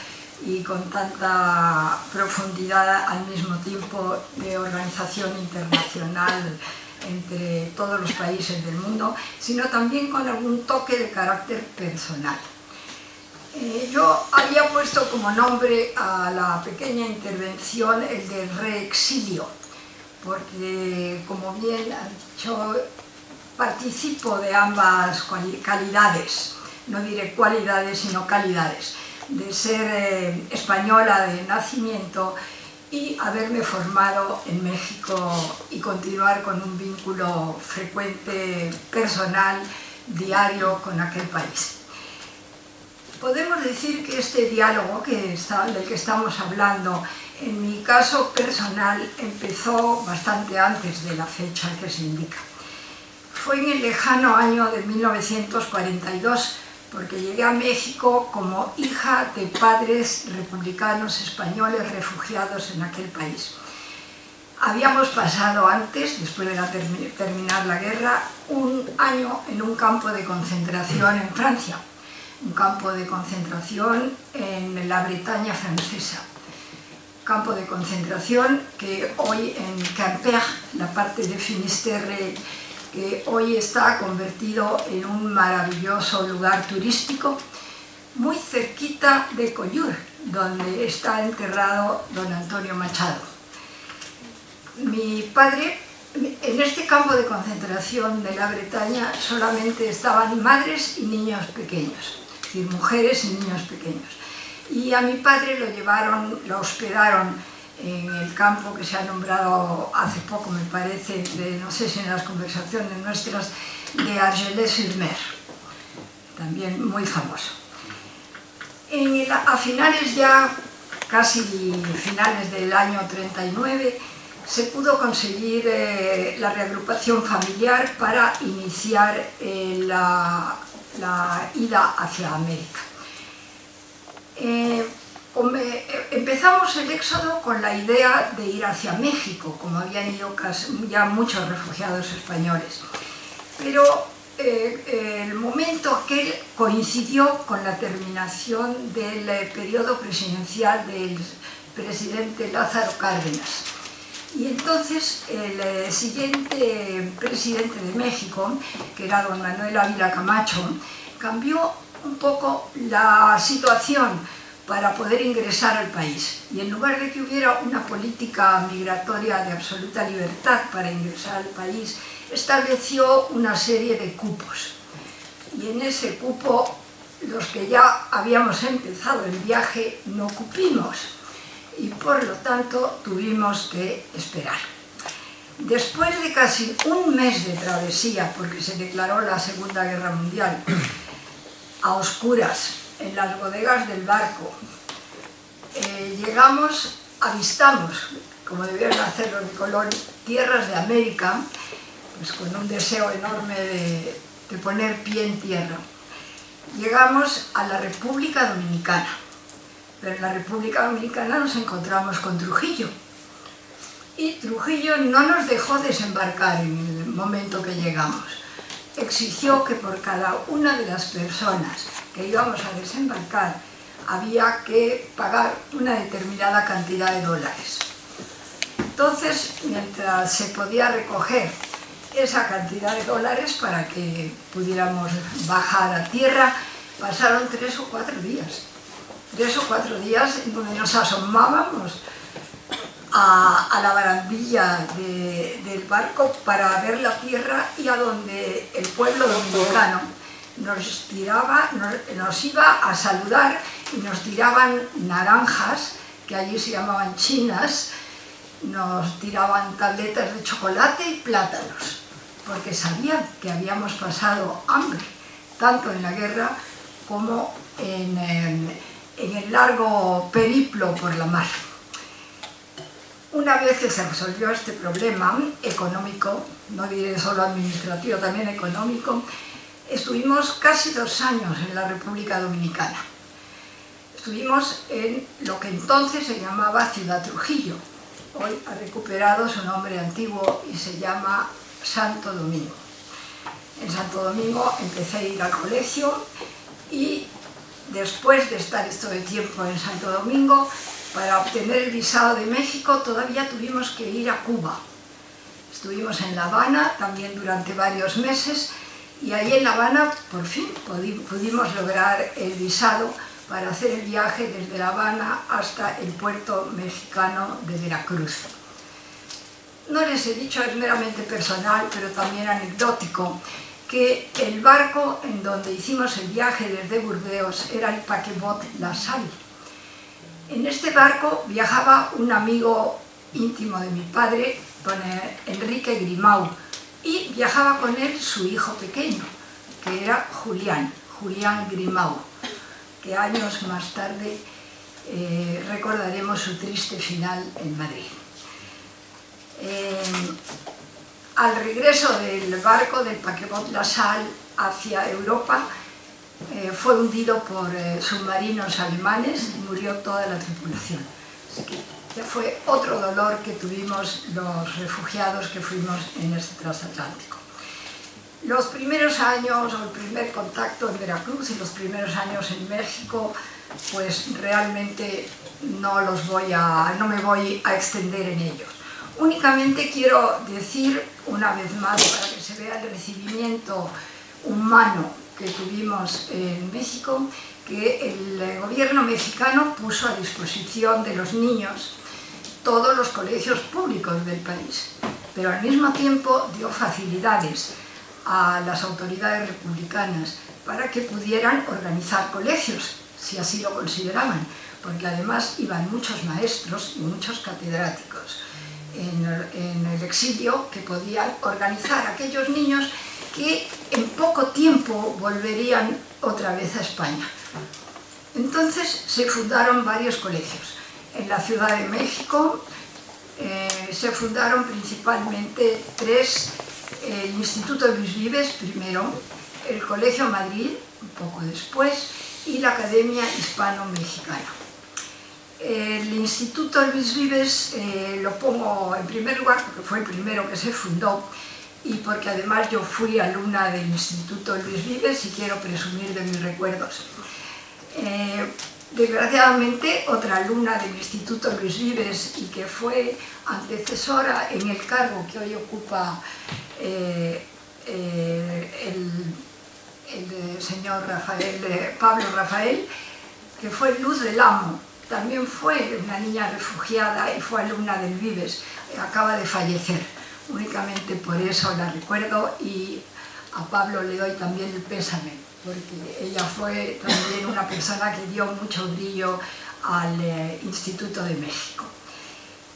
y con tanta profundidad al mismo tiempo de organización internacional entre todos los países del mundo, sino también con algún toque de carácter personal. Yo había puesto como nombre a la pequeña intervención el de reexilio, porque, como bien han dicho, participo de ambas calidades, no diré cualidades sino calidades, de ser española de nacimiento y haberme formado en México y continuar con un vínculo frecuente, personal, diario con aquel país. Podemos decir que este diálogo del que estamos hablando, en mi caso personal, empezó bastante antes de la fecha que se indica. Fue en el lejano año de 1942, porque llegué a México como hija de padres republicanos españoles refugiados en aquel país. Habíamos pasado antes, después de terminar la guerra, un año en un campo de concentración en Francia, un campo de concentración en la Bretaña francesa. Campo de concentración que hoy en Quimper, la parte de Finisterre, que hoy está convertido en un maravilloso lugar turístico, muy cerquita de Collioure, donde está enterrado don Antonio Machado. Mi padre, en este campo de concentración de la Bretaña solamente estaban madres y niños pequeños, es decir, mujeres y niños pequeños. Y a mi padre lo hospedaron en el campo que se ha nombrado hace poco, me parece, no sé si en las conversaciones nuestras, de Argelès-sur-Mer, también muy famoso. A finales ya, casi finales del año 39, se pudo conseguir la reagrupación familiar para iniciar la ida hacia América. Empezamos el éxodo con la idea de ir hacia México, como habían ido ya muchos refugiados españoles. Pero el momento aquel coincidió con la terminación del periodo presidencial del presidente Lázaro Cárdenas. Y entonces el siguiente presidente de México, que era don Manuel Ávila Camacho, cambió un poco la situación para poder ingresar al país. Y en lugar de que hubiera una política migratoria de absoluta libertad para ingresar al país, estableció una serie de cupos. Y en ese cupo, los que ya habíamos empezado el viaje no cupimos. Y por lo tanto tuvimos que esperar. Después de casi un mes de travesía, porque se declaró la Segunda Guerra Mundial, a oscuras, en las bodegas del barco, avistamos, como debieron hacer los de Colón, tierras de América, pues con un deseo enorme de poner pie en tierra. Llegamos a la República Dominicana, pero en la República Dominicana nos encontramos con Trujillo. Y Trujillo no nos dejó desembarcar en el momento que llegamos. Exigió que por cada una de las personas que íbamos a desembarcar había que pagar una determinada cantidad de dólares. Entonces, mientras se podía recoger esa cantidad de dólares para que pudiéramos bajar a tierra, pasaron 3 o 4 días. 3 o 4 días en donde nos asomábamos a la barandilla del barco para ver la tierra, y a donde el pueblo dominicano nos iba a saludar y nos tiraban naranjas, que allí se llamaban chinas, nos tiraban tabletas de chocolate y plátanos, porque sabían que habíamos pasado hambre, tanto en la guerra como en el largo periplo por la mar. Una vez que se resolvió este problema económico, no diré solo administrativo, también económico, estuvimos casi 2 años en la República Dominicana. Estuvimos en lo que entonces se llamaba Ciudad Trujillo. Hoy ha recuperado su nombre antiguo y se llama Santo Domingo. En Santo Domingo empecé a ir al colegio, y después de estar esto de tiempo en Santo Domingo, para obtener el visado de México todavía tuvimos que ir a Cuba. Estuvimos en La Habana también durante varios meses, y ahí en La Habana por fin pudimos lograr el visado para hacer el viaje desde La Habana hasta el puerto mexicano de Veracruz. No les he dicho, es meramente personal, pero también anecdótico, que el barco en donde hicimos el viaje desde Burdeos era el Paquebot La Salle. En este barco viajaba un amigo íntimo de mi padre, don Enrique Grimau, y viajaba con él su hijo pequeño, que era Julián Grimau, que años más tarde recordaremos su triste final en Madrid. Al regreso del barco del Paquebot La Salle hacia Europa, fue hundido por submarinos alemanes y murió toda la tripulación. Así que ya fue otro dolor que tuvimos los refugiados que fuimos en este transatlántico. Los primeros años, o el primer contacto en Veracruz y los primeros años en México, pues realmente no me voy a extender en ellos. Únicamente quiero decir una vez más, para que se vea el recibimiento humano que tuvimos en México, que el gobierno mexicano puso a disposición de los niños todos los colegios públicos del país, pero al mismo tiempo dio facilidades a las autoridades republicanas para que pudieran organizar colegios, si así lo consideraban, porque además iban muchos maestros y muchos catedráticos en el exilio que podían organizar a aquellos niños que en poco tiempo volverían otra vez a España. Entonces se fundaron varios colegios. En la Ciudad de México se fundaron principalmente 3, el Instituto Luis Vives primero, el Colegio Madrid un poco después, y la Academia Hispano-Mexicana. El Instituto Luis Vives lo pongo en primer lugar porque fue el primero que se fundó y porque además yo fui alumna del Instituto Luis Vives y quiero presumir de mis recuerdos. Desgraciadamente, otra alumna del Instituto Luis Vives y que fue antecesora en el cargo que hoy ocupa el señor Pablo Rafael, que fue Luz del Amo, también fue una niña refugiada y fue alumna del Vives, acaba de fallecer, únicamente por eso la recuerdo y a Pablo le doy también el pésame, porque ella fue también una persona que dio mucho brillo al Instituto de México.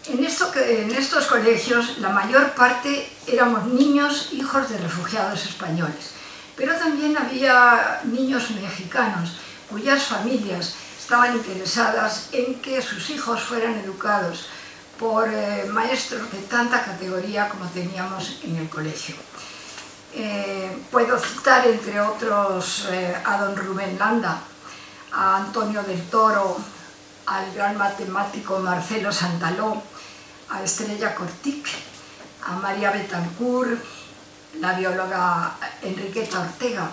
En estos colegios la mayor parte éramos niños hijos de refugiados españoles, pero también había niños mexicanos cuyas familias estaban interesadas en que sus hijos fueran educados por maestros de tanta categoría como teníamos en el colegio. Puedo citar entre otros a don Rubén Landa, a Antonio del Toro, al gran matemático Marcelo Santaló, a Estrella Cortic, a María Betancourt, la bióloga Enriqueta Ortega,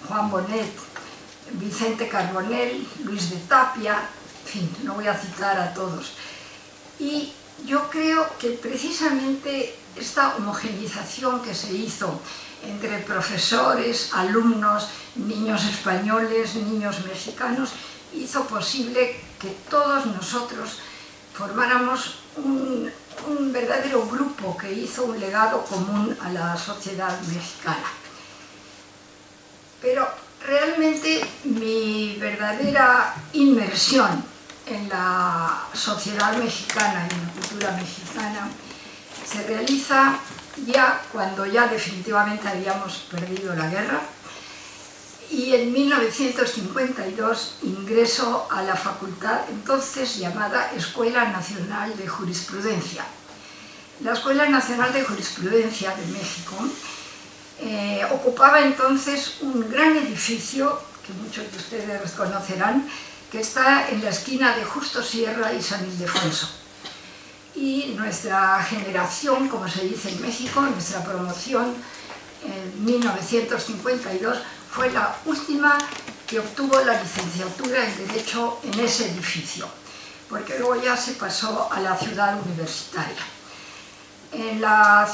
Juan Bonet, Vicente Carbonell, Luis de Tapia, en fin, no voy a citar a todos. Y yo creo que precisamente esta homogeneización que se hizo entre profesores, alumnos, niños españoles, niños mexicanos, hizo posible que todos nosotros formáramos un verdadero grupo que hizo un legado común a la sociedad mexicana. Pero realmente mi verdadera inmersión en la sociedad mexicana y en la cultura mexicana se realiza ya cuando ya definitivamente habíamos perdido la guerra y en 1952 ingreso a la facultad entonces llamada Escuela Nacional de Jurisprudencia. La Escuela Nacional de Jurisprudencia de México ocupaba entonces un gran edificio que muchos de ustedes conocerán, que está en la esquina de Justo Sierra y San Ildefonso. Y nuestra generación, como se dice en México, nuestra promoción en 1952 fue la última que obtuvo la licenciatura en Derecho en ese edificio, porque luego ya se pasó a la ciudad universitaria. En la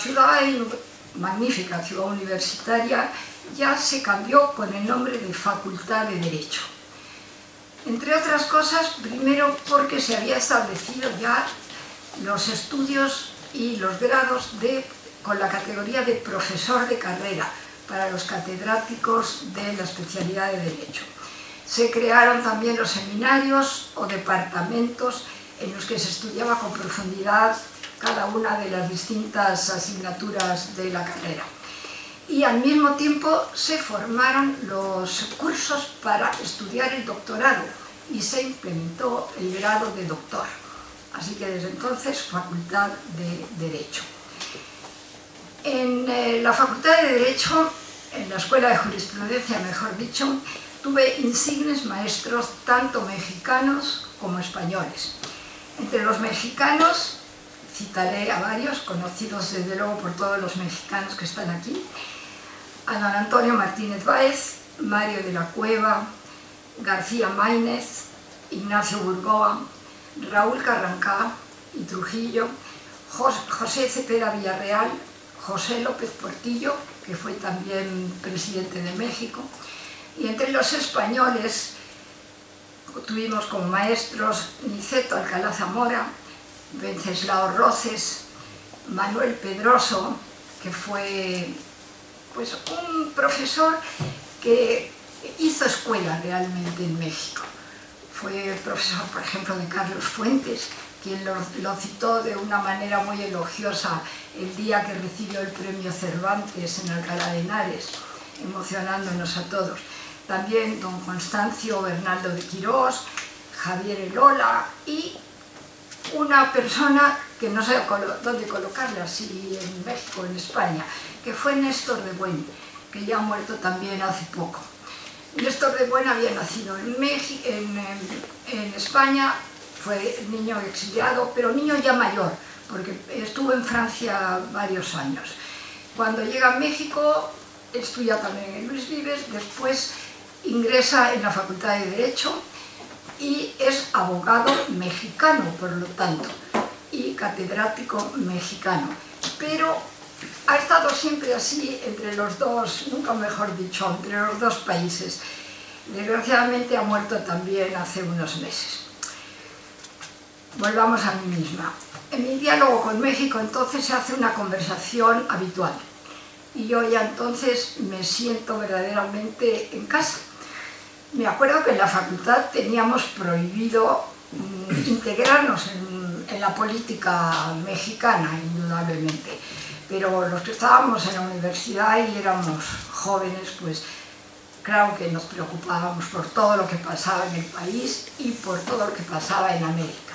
magnífica ciudad universitaria ya se cambió con el nombre de Facultad de Derecho. Entre otras cosas, primero porque se había establecido ya los estudios y los grados con la categoría de profesor de carrera para los catedráticos de la especialidad de Derecho. Se crearon también los seminarios o departamentos en los que se estudiaba con profundidad cada una de las distintas asignaturas de la carrera. Y al mismo tiempo se formaron los cursos para estudiar el doctorado y se implementó el grado de doctor. Así que desde entonces, Facultad de Derecho. En la Facultad de Derecho, en la Escuela de Jurisprudencia, mejor dicho, tuve insignes maestros tanto mexicanos como españoles. Entre los mexicanos, citaré a varios, conocidos desde luego por todos los mexicanos que están aquí, a don Antonio Martínez Báez, Mario de la Cueva, García Maínez, Ignacio Burgoa, Raúl Carrancá y Trujillo, José Cepeda Villarreal, José López Portillo, que fue también presidente de México, y entre los españoles tuvimos como maestros Niceto Alcalá Zamora, Wenceslao Roces, Manuel Pedroso, que fue pues, un profesor que hizo escuela realmente en México. Fue profesor, por ejemplo, de Carlos Fuentes, quien lo citó de una manera muy elogiosa el día que recibió el premio Cervantes en Alcalá de Henares, emocionándonos a todos. También don Constancio Bernaldo de Quirós, Javier Elola y una persona que no sé dónde colocarla, si en México o en España, que fue Néstor de Buen, que ya ha muerto también hace poco. Néstor de Buen había nacido en España, fue niño exiliado, pero niño ya mayor, porque estuvo en Francia varios años. Cuando llega a México, estudia también en Luis Vives, después ingresa en la Facultad de Derecho y es abogado mexicano, por lo tanto, y catedrático mexicano. Pero ha estado siempre así entre los dos, nunca mejor dicho, entre los dos países. Desgraciadamente ha muerto también hace unos meses. Volvamos a mí misma. En mi diálogo con México entonces se hace una conversación habitual y yo ya entonces me siento verdaderamente en casa. Me acuerdo que en la facultad teníamos prohibido integrarnos en la política mexicana, indudablemente, pero los que estábamos en la universidad y éramos jóvenes, pues claro que nos preocupábamos por todo lo que pasaba en el país y por todo lo que pasaba en América.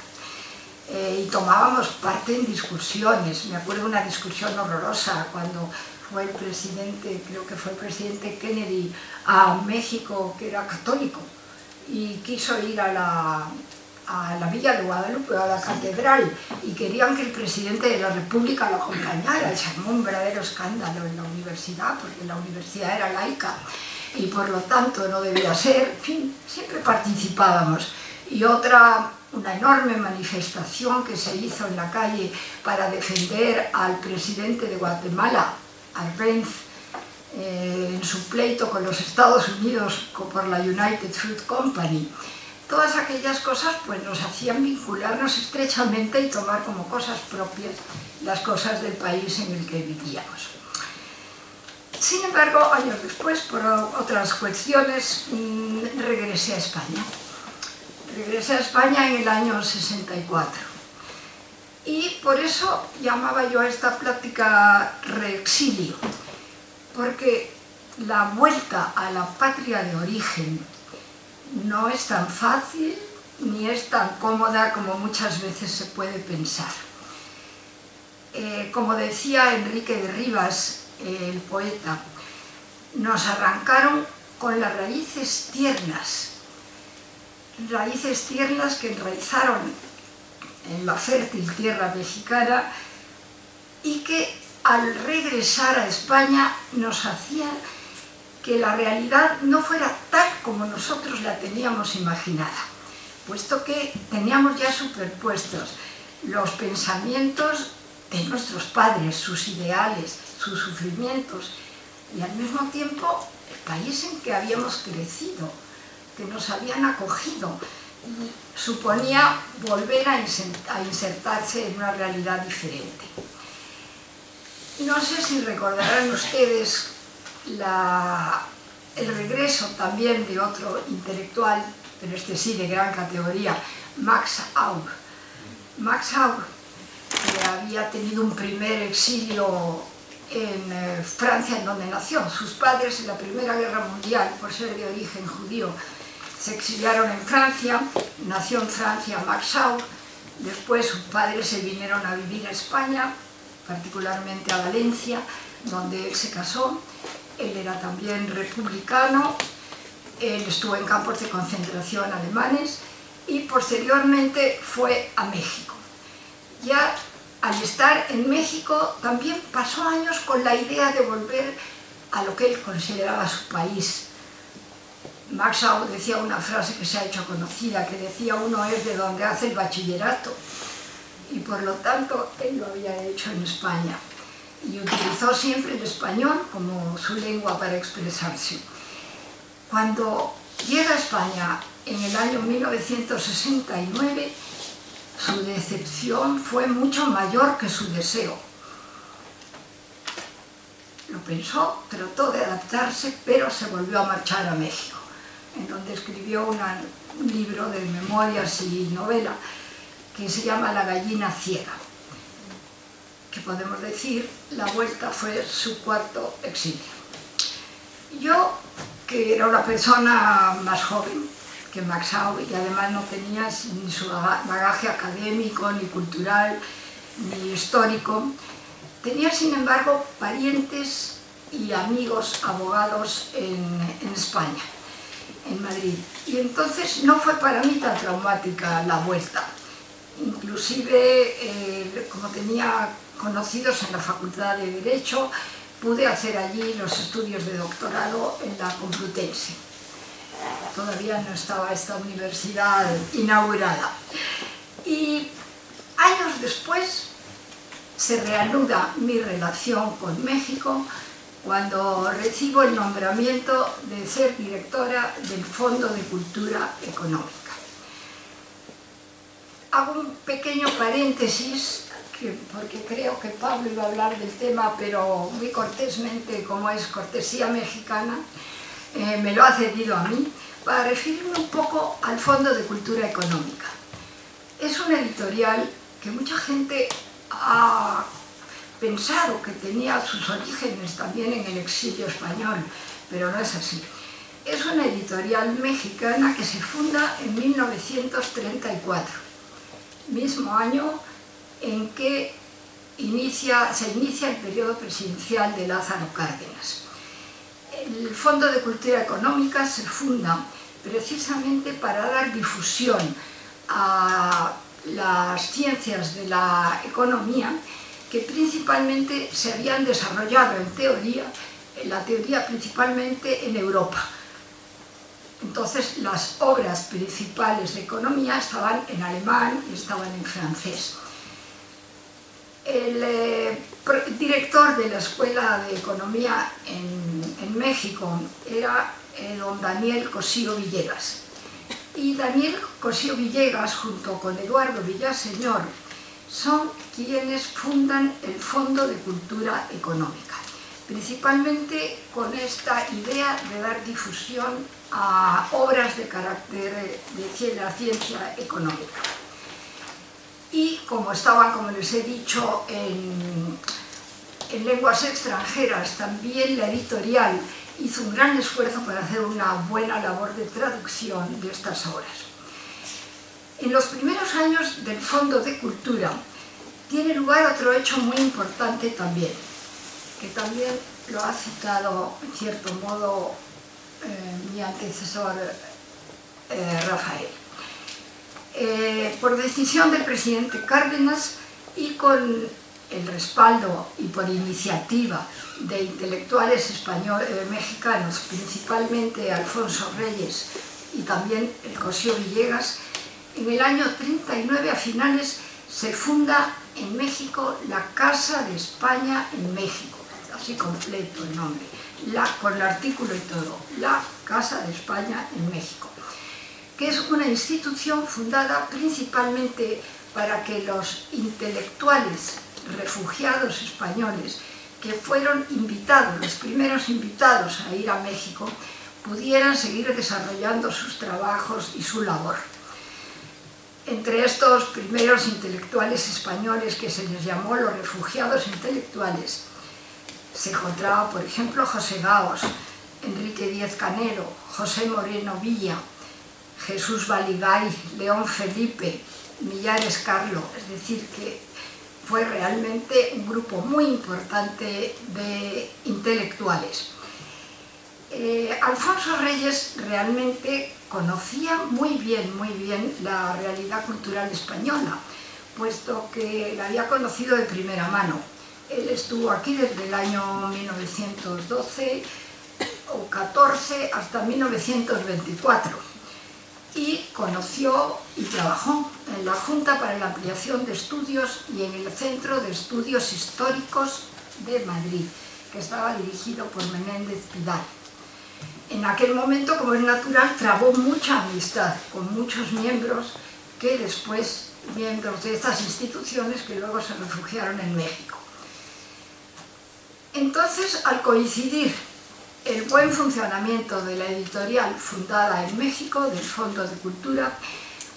Y tomábamos parte en discusiones. Me acuerdo de una discusión horrorosa cuando fue el presidente, creo que fue el presidente Kennedy, a México, que era católico, y quiso ir a la Villa de Guadalupe, a la catedral, y querían que el presidente de la República lo acompañara. Se armó un verdadero escándalo en la universidad, porque la universidad era laica, y por lo tanto no debía ser. En fin, siempre participábamos. Y una enorme manifestación que se hizo en la calle para defender al presidente de Guatemala, Arbenz, en su pleito con los Estados Unidos por la United Fruit Company. Todas aquellas cosas pues nos hacían vincularnos estrechamente y tomar como cosas propias las cosas del país en el que vivíamos. Sin embargo, años después, por otras cuestiones, regresé a España. Regresé a España en el año 64 y por eso llamaba yo a esta plática reexilio, porque la vuelta a la patria de origen no es tan fácil ni es tan cómoda como muchas veces se puede pensar. Como decía Enrique de Rivas, el poeta, nos arrancaron con las raíces tiernas que enraizaron en la fértil tierra mexicana y que al regresar a España nos hacían que la realidad no fuera tal como nosotros la teníamos imaginada, puesto que teníamos ya superpuestos los pensamientos de nuestros padres, sus ideales, sus sufrimientos, y al mismo tiempo el país en que habíamos crecido, que nos habían acogido, y suponía volver a insertarse en una realidad diferente. No sé si recordarán ustedes el regreso también de otro intelectual, pero este sí de gran categoría, Max Aub. Max Aub, que había tenido un primer exilio en Francia, en donde nació. Sus padres en la Primera Guerra Mundial, por ser de origen judío, se exiliaron en Francia. Nació en Francia Max Aub. Después sus padres se vinieron a vivir a España, particularmente a Valencia, donde él se casó. Él era también republicano, él estuvo en campos de concentración alemanes y posteriormente fue a México. Ya al estar en México también pasó años con la idea de volver a lo que él consideraba su país. Max Aub decía una frase que se ha hecho conocida, que decía: uno es de donde hace el bachillerato, y por lo tanto él lo había hecho en España y utilizó siempre el español como su lengua para expresarse. Cuando llega a España en el año 1969, su decepción fue mucho mayor que su deseo. Lo pensó, trató de adaptarse, pero se volvió a marchar a México, en donde escribió un libro de memorias y novela que se llama La gallina ciega, que podemos decir la vuelta fue su cuarto exilio. Yo, que era una persona más joven que Max Aub y además no tenía ni su bagaje académico, ni cultural, ni histórico, tenía sin embargo parientes y amigos abogados en España. en Madrid. Y entonces no fue para mí tan traumática la vuelta. Inclusive, como tenía conocidos en la Facultad de Derecho, pude hacer allí los estudios de doctorado en la Complutense. Todavía no estaba esta universidad inaugurada. Y años después se reanuda mi relación con México cuando recibo el nombramiento de ser directora del Fondo de Cultura Económica. Hago un pequeño paréntesis, porque creo que Pablo iba a hablar del tema, pero muy cortésmente, como es cortesía mexicana, me lo ha cedido a mí, para referirme un poco al Fondo de Cultura Económica. Es una editorial que mucha gente ha pensado que tenía sus orígenes también en el exilio español, pero no es así. Es una editorial mexicana que se funda en 1934. Mismo año en que se inicia el periodo presidencial de Lázaro Cárdenas. El Fondo de Cultura Económica se funda precisamente para dar difusión a las ciencias de la economía que principalmente se habían desarrollado en la teoría principalmente en Europa. Entonces las obras principales de economía estaban en alemán y estaban en francés. El director de la Escuela de Economía en México era don Daniel Cosío Villegas. Y Daniel Cosío Villegas, junto con Eduardo Villaseñor, son quienes fundan el Fondo de Cultura Económica, principalmente con esta idea de dar difusión a obras de carácter de la ciencia económica. Y como estaban, como les he dicho, en lenguas extranjeras, también la editorial hizo un gran esfuerzo para hacer una buena labor de traducción de estas obras. En los primeros años del Fondo de Cultura tiene lugar otro hecho muy importante también, que también lo ha citado en cierto modo mi antecesor Rafael. Por decisión del presidente Cárdenas y con el respaldo y por iniciativa de intelectuales mexicanos, principalmente Alfonso Reyes y también el Cosío Villegas, en el año 39 a finales se funda en México la Casa de España en México, así completo el nombre, con el artículo y todo, la Casa de España en México, que es una institución fundada principalmente para que los intelectuales refugiados españoles que fueron invitados, los primeros invitados a ir a México, pudieran seguir desarrollando sus trabajos y su labor. Entre estos primeros intelectuales españoles que se les llamó los refugiados intelectuales, se encontraba, por ejemplo, José Gaos, Enrique Díez Canero, José Moreno Villa, Jesús Baligay, León Felipe, Millares Carlo, es decir, que fue realmente un grupo muy importante de intelectuales. Alfonso Reyes realmente conocía muy bien la realidad cultural española, puesto que la había conocido de primera mano. Él estuvo aquí desde el año 1912 o 14 hasta 1924 y conoció y trabajó en la Junta para la Ampliación de Estudios y en el Centro de Estudios Históricos de Madrid, que estaba dirigido por Menéndez Pidal. En aquel momento, como es natural, trabó mucha amistad con muchos miembros que después, miembros de estas instituciones que luego se refugiaron en México. Entonces, al coincidir el buen funcionamiento de la editorial fundada en México, del Fondo de Cultura,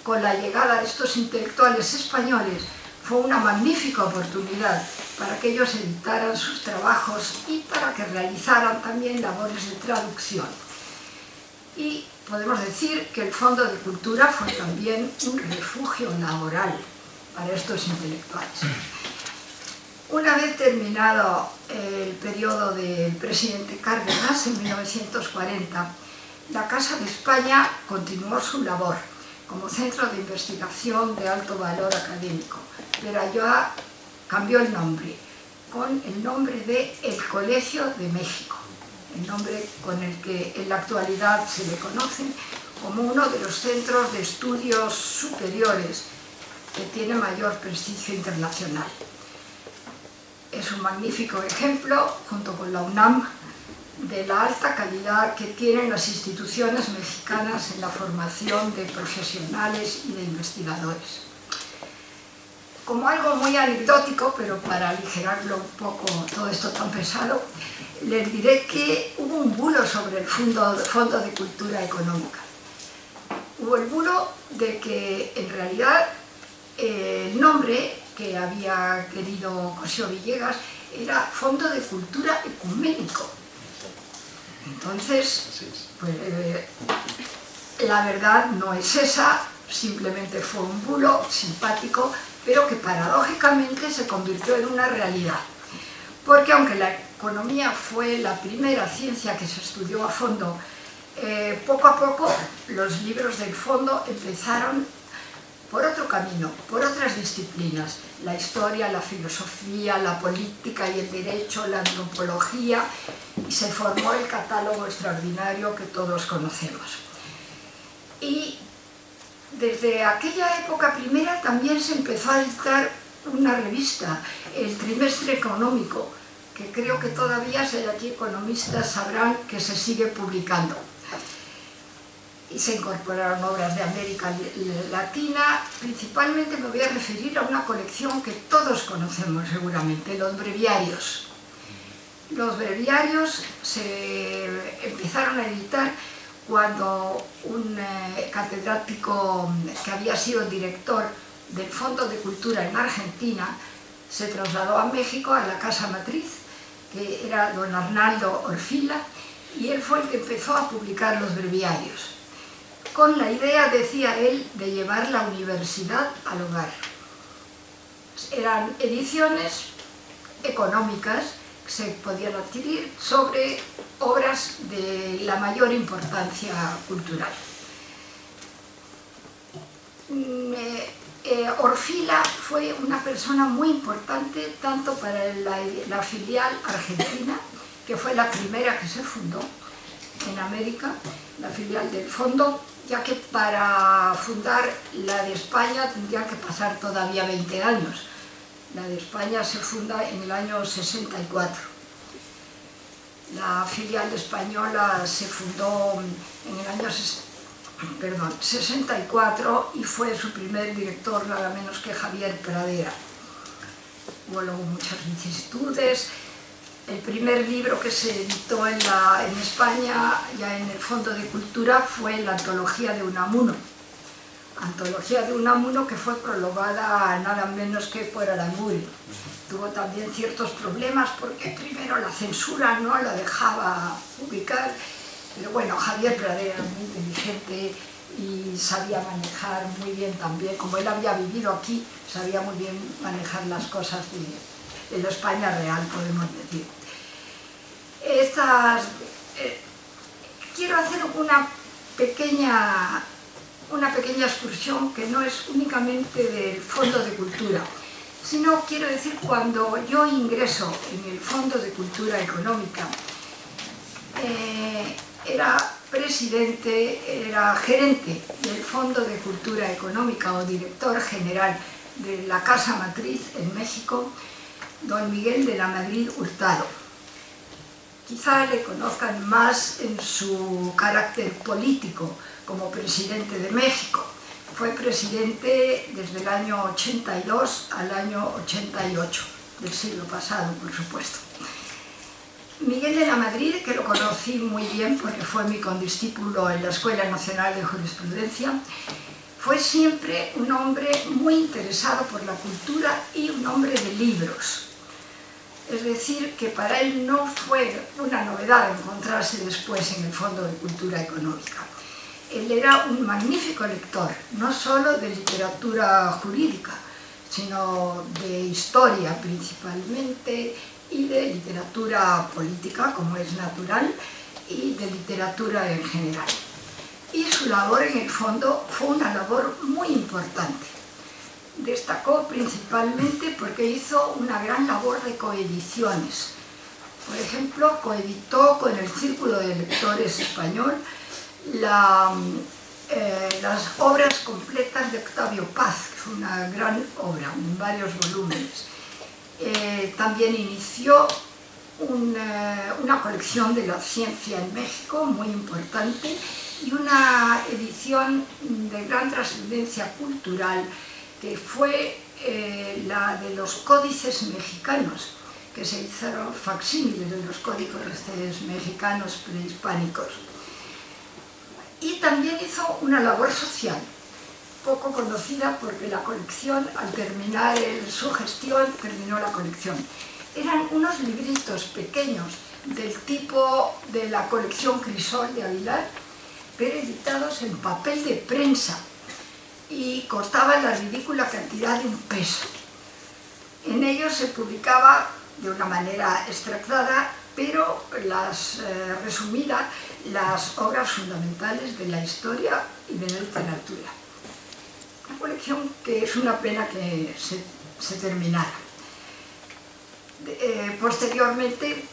con la llegada de estos intelectuales españoles, fue una magnífica oportunidad para que ellos editaran sus trabajos y para que realizaran también labores de traducción. Y podemos decir que el Fondo de Cultura fue también un refugio laboral para estos intelectuales. Una vez terminado el periodo del presidente Cárdenas, en 1940, la Casa de España continuó su labor como centro de investigación de alto valor académico, pero ya cambió el nombre, con el nombre de El Colegio de México, el nombre con el que en la actualidad se le conoce como uno de los centros de estudios superiores que tiene mayor prestigio internacional. Es un magnífico ejemplo, junto con la UNAM, de la alta calidad que tienen las instituciones mexicanas en la formación de profesionales y de investigadores. Como algo muy anecdótico, pero para aligerarlo un poco todo esto tan pesado, les diré que hubo un bulo sobre el Fondo de Cultura Económica. Hubo el bulo de que en realidad el nombre que había querido Cosío Villegas era Fondo de Cultura Ecuménico. Entonces, pues, la verdad no es esa, simplemente fue un bulo simpático, pero que paradójicamente se convirtió en una realidad. Porque aunque la economía fue la primera ciencia que se estudió a fondo, poco a poco los libros del fondo empezaron por otro camino, por otras disciplinas, la historia, la filosofía, la política y el derecho, la antropología, y se formó el catálogo extraordinario que todos conocemos. Y desde aquella época primera también se empezó a editar una revista, el Trimestre Económico, que creo que todavía, si hay aquí economistas, sabrán que se sigue publicando. Y se incorporaron obras de América Latina. Principalmente me voy a referir a una colección que todos conocemos seguramente, los breviarios. Los breviarios se empezaron a editar cuando un catedrático que había sido director del Fondo de Cultura en Argentina se trasladó a México, a la casa matriz, que era don Arnaldo Orfila, y él fue el que empezó a publicar los breviarios, con la idea, decía él, de llevar la universidad al hogar. Eran ediciones económicas que se podían adquirir sobre obras de la mayor importancia cultural. Orfila fue una persona muy importante tanto para la filial argentina, que fue la primera que se fundó en América, la filial del fondo, ya que para fundar la de España tendrían que pasar todavía 20 años. La de España se funda en el año 64. La filial española se fundó en el año 64 y fue su primer director nada menos que Javier Pradera. Hubo luego muchas vicisitudes. El primer libro que se editó en España, ya en el Fondo de Cultura, fue la Antología de Unamuno. Antología de Unamuno que fue prologada nada menos que por Aranguren. Tuvo también ciertos problemas porque primero la censura no la dejaba publicar, pero bueno, Javier Pradera era muy inteligente y sabía manejar muy bien también, como él había vivido aquí, sabía muy bien manejar las cosas de la España real, podemos decir. Quiero hacer una pequeña excursión que no es únicamente del Fondo de Cultura, sino quiero decir, cuando yo ingreso en el Fondo de Cultura Económica, era gerente del Fondo de Cultura Económica o director general de la Casa Matriz en México, don Miguel de la Madrid Hurtado. Quizá le conozcan más en su carácter político como presidente de México. Fue presidente desde el año 82 al año 88 del siglo pasado, por supuesto. Miguel de la Madrid, que lo conocí muy bien porque fue mi condiscípulo en la Escuela Nacional de Jurisprudencia, fue siempre un hombre muy interesado por la cultura y un hombre de libros. Es decir, que para él no fue una novedad encontrarse después en el Fondo de Cultura Económica. Él era un magnífico lector, no solo de literatura jurídica, sino de historia principalmente, y de literatura política, como es natural, y de literatura en general. y su labor en el fondo fue una labor muy importante. Destacó principalmente porque hizo una gran labor de coediciones. Por ejemplo, coeditó con el Círculo de Lectores Español las obras completas de Octavio Paz, que fue una gran obra, en varios volúmenes. También inició una colección de la ciencia en México muy importante y una edición de gran trascendencia cultural que fue la de los códices mexicanos, que se hicieron facsímiles de los códices mexicanos prehispánicos. Y también hizo una labor social, poco conocida porque la colección, al terminar su gestión, terminó la colección. Eran unos libritos pequeños del tipo de la colección Crisol de Aguilar, pero editados en papel de prensa y costaban la ridícula cantidad de $1. En ellos se publicaba de una manera extractada, pero resumida, las obras fundamentales de la historia y de la literatura. Una colección que es una pena que se terminara. Posteriormente,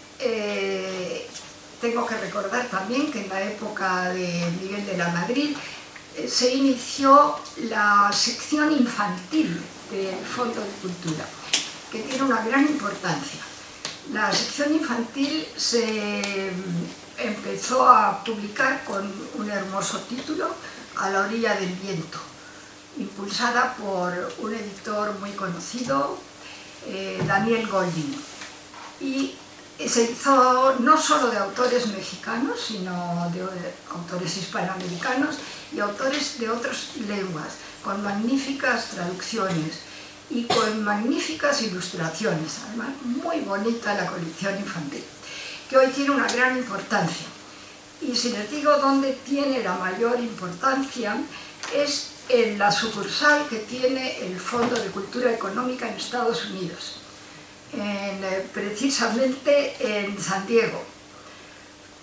tengo que recordar también que en la época de Miguel de la Madrid se inició la sección infantil del Fondo de Cultura, que tiene una gran importancia. La sección infantil se empezó a publicar con un hermoso título, A la orilla del viento, impulsada por un editor muy conocido, Daniel Golding. Y se hizo no solo de autores mexicanos, sino de autores hispanoamericanos y autores de otras lenguas, con magníficas traducciones y con magníficas ilustraciones. Además, muy bonita la colección infantil, que hoy tiene una gran importancia. Y si les digo dónde tiene la mayor importancia, es en la sucursal que tiene el Fondo de Cultura Económica en Estados Unidos, precisamente en San Diego.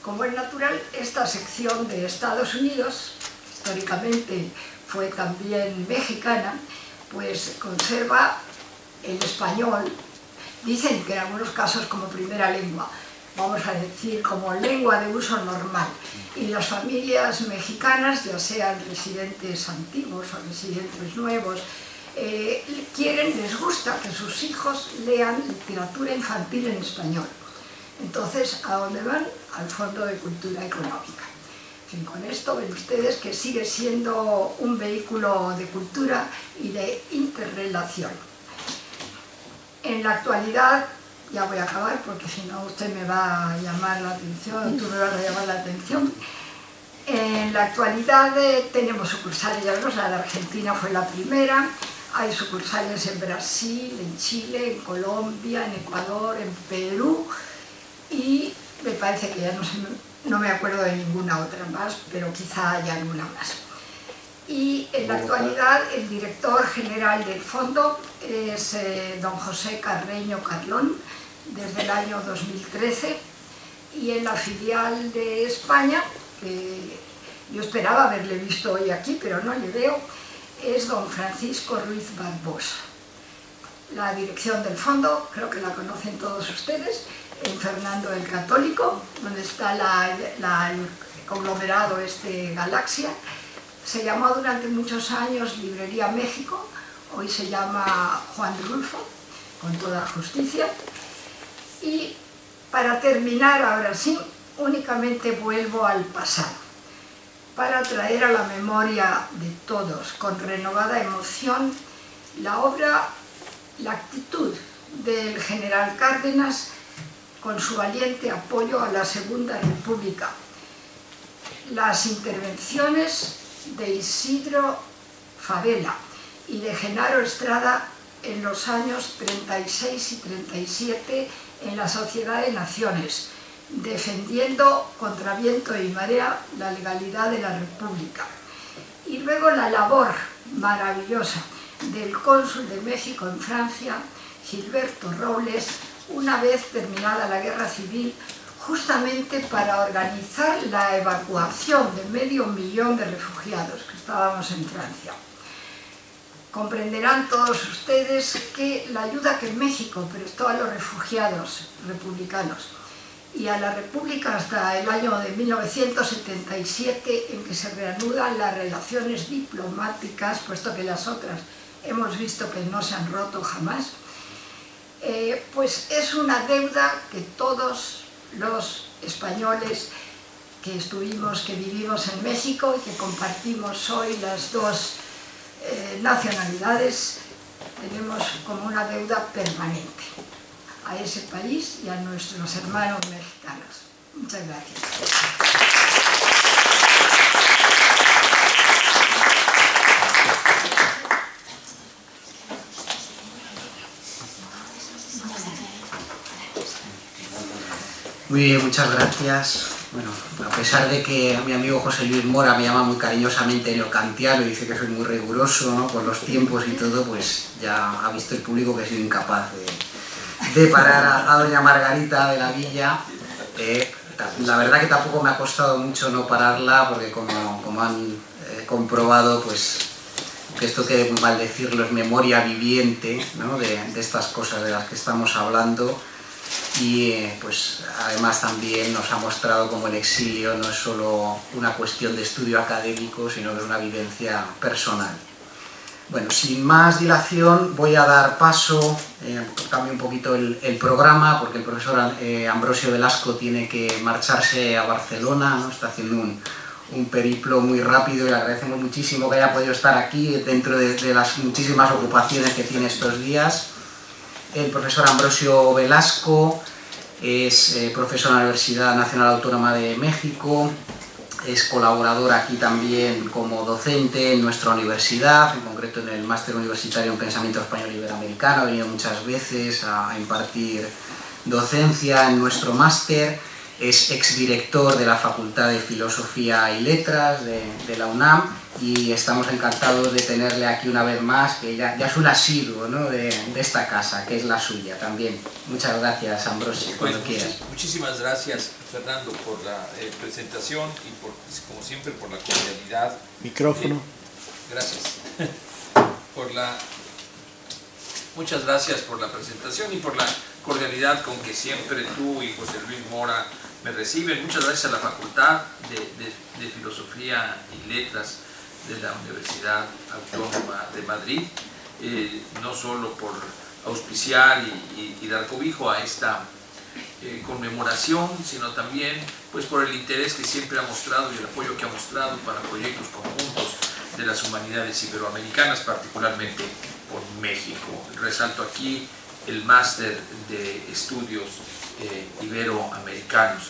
Como es natural, esta sección de Estados Unidos, históricamente fue también mexicana, pues conserva el español, dicen que en algunos casos como primera lengua, vamos a decir como lengua de uso normal, y las familias mexicanas, ya sean residentes antiguos o residentes nuevos, les gusta que sus hijos lean literatura infantil en español. Entonces, ¿a dónde van? Al Fondo de Cultura Económica. En fin, con esto ven ustedes que sigue siendo un vehículo de cultura y de interrelación. En la actualidad, ya voy a acabar porque si no usted me va a llamar la atención, tú me vas a llamar la atención. En la actualidad tenemos sucursales, ya vemos, la de Argentina fue la primera, hay sucursales en Brasil, en Chile, en Colombia, en Ecuador, en Perú y me parece que ya no me acuerdo de ninguna otra más, pero quizá haya alguna más. Y en la actualidad el director general del fondo es don José Carreño Carlón, desde el año 2013, y en la filial de España, que yo esperaba haberle visto hoy aquí, pero no le veo, es don Francisco Ruiz Barbosa. La dirección del fondo, creo que la conocen todos ustedes, en Fernando el Católico, donde está el conglomerado Galaxia. Se llamó durante muchos años Librería México, hoy se llama Juan Rulfo, con toda justicia. Y para terminar, ahora sí, únicamente vuelvo al pasado, para traer a la memoria de todos, con renovada emoción, la obra, la actitud del general Cárdenas con su valiente apoyo a la Segunda República, las intervenciones de Isidro Fabela y de Genaro Estrada en los años 36 y 37 en la Sociedad de Naciones, defendiendo contra viento y marea la legalidad de la República. Y luego la labor maravillosa del cónsul de México en Francia, Gilberto Robles, una vez terminada la Guerra Civil, justamente para organizar la evacuación de 500.000 de refugiados que estábamos en Francia. Comprenderán todos ustedes que la ayuda que México prestó a los refugiados republicanos y a la República hasta el año de 1977, en que se reanudan las relaciones diplomáticas, puesto que las otras hemos visto que no se han roto jamás, pues es una deuda que todos los españoles que vivimos en México y que compartimos hoy las dos nacionalidades, tenemos como una deuda permanente a ese país y a nuestros hermanos mexicanos. Muchas gracias. Muy bien, muchas gracias. Bueno, a pesar de que mi amigo José Luis Mora me llama muy cariñosamente neocantiano y dice que soy muy riguroso, ¿no?, con los tiempos y todo, pues ya ha visto el público que he sido incapaz de parar a doña Margarita de la Villa. La verdad que tampoco me ha costado mucho no pararla, porque como han comprobado, pues que esto que mal decirlo es memoria viviente, ¿no?, de estas cosas de las que estamos hablando. Y pues además también nos ha mostrado cómo el exilio no es solo una cuestión de estudio académico, sino que es una vivencia personal. Bueno, sin más dilación voy a dar paso, cambio un poquito el programa, porque el profesor Ambrosio Velasco tiene que marcharse a Barcelona, ¿no?, está haciendo un periplo muy rápido y le agradecemos muchísimo que haya podido estar aquí dentro de las muchísimas ocupaciones que tiene estos días. El profesor Ambrosio Velasco es profesor en la Universidad Nacional Autónoma de México, es colaborador aquí también como docente en nuestra universidad, en concreto en el Máster Universitario en Pensamiento Español Iberoamericano. Ha venido muchas veces a impartir docencia en nuestro máster, es exdirector de la Facultad de Filosofía y Letras de la UNAM, y estamos encantados de tenerle aquí una vez más, que ya es un asiduo, ¿no?, de esta casa, que es la suya también. Muchas gracias, Ambrosio, cuando quieras. Muchísimas gracias, Fernando, por la presentación y como siempre, por la cordialidad. Micrófono. Gracias. Muchas gracias por la presentación y por la cordialidad con que siempre tú y José Luis Mora me reciben. Muchas gracias a la Facultad de Filosofía y Letras de la Universidad Autónoma de Madrid, no solo por auspiciar y dar cobijo a esta conmemoración, sino también pues por el interés que siempre ha mostrado y el apoyo que ha mostrado para proyectos conjuntos de las humanidades iberoamericanas, particularmente con México. Resalto aquí el máster de estudios iberoamericanos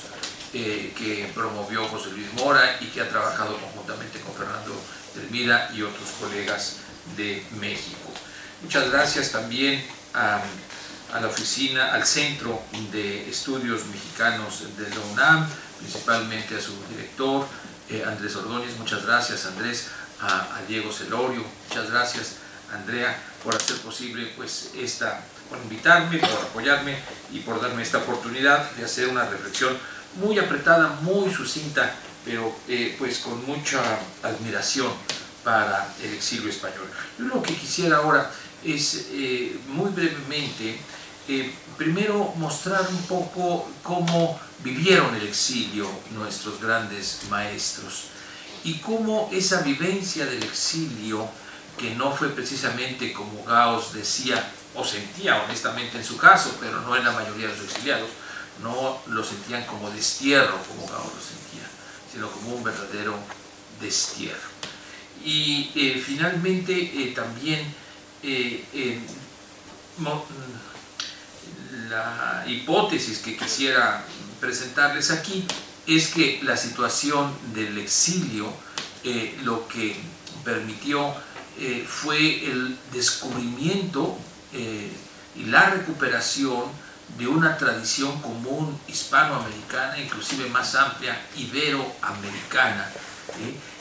que promovió José Luis Mora y que ha trabajado conjuntamente con Fernando Hermida y otros colegas de México. Muchas gracias también a la oficina, al Centro de Estudios Mexicanos de la UNAM, principalmente a su director, Andrés Ordóñez. Muchas gracias, Andrés, a Diego Celorio. Muchas gracias, Andrea, por hacer posible pues por invitarme, por apoyarme y por darme esta oportunidad de hacer una reflexión muy apretada, muy sucinta, pero pues con mucha admiración para el exilio español. Yo lo que quisiera ahora es muy brevemente primero mostrar un poco cómo vivieron el exilio nuestros grandes maestros y cómo esa vivencia del exilio, que no fue precisamente como Gauss decía o sentía honestamente en su caso, pero no en la mayoría de los exiliados, no lo sentían como destierro como Gauss lo sentía, sino como un verdadero destierro. Y finalmente también la hipótesis que quisiera presentarles aquí es que la situación del exilio lo que permitió fue el descubrimiento y la recuperación de una tradición común hispanoamericana, inclusive más amplia, iberoamericana,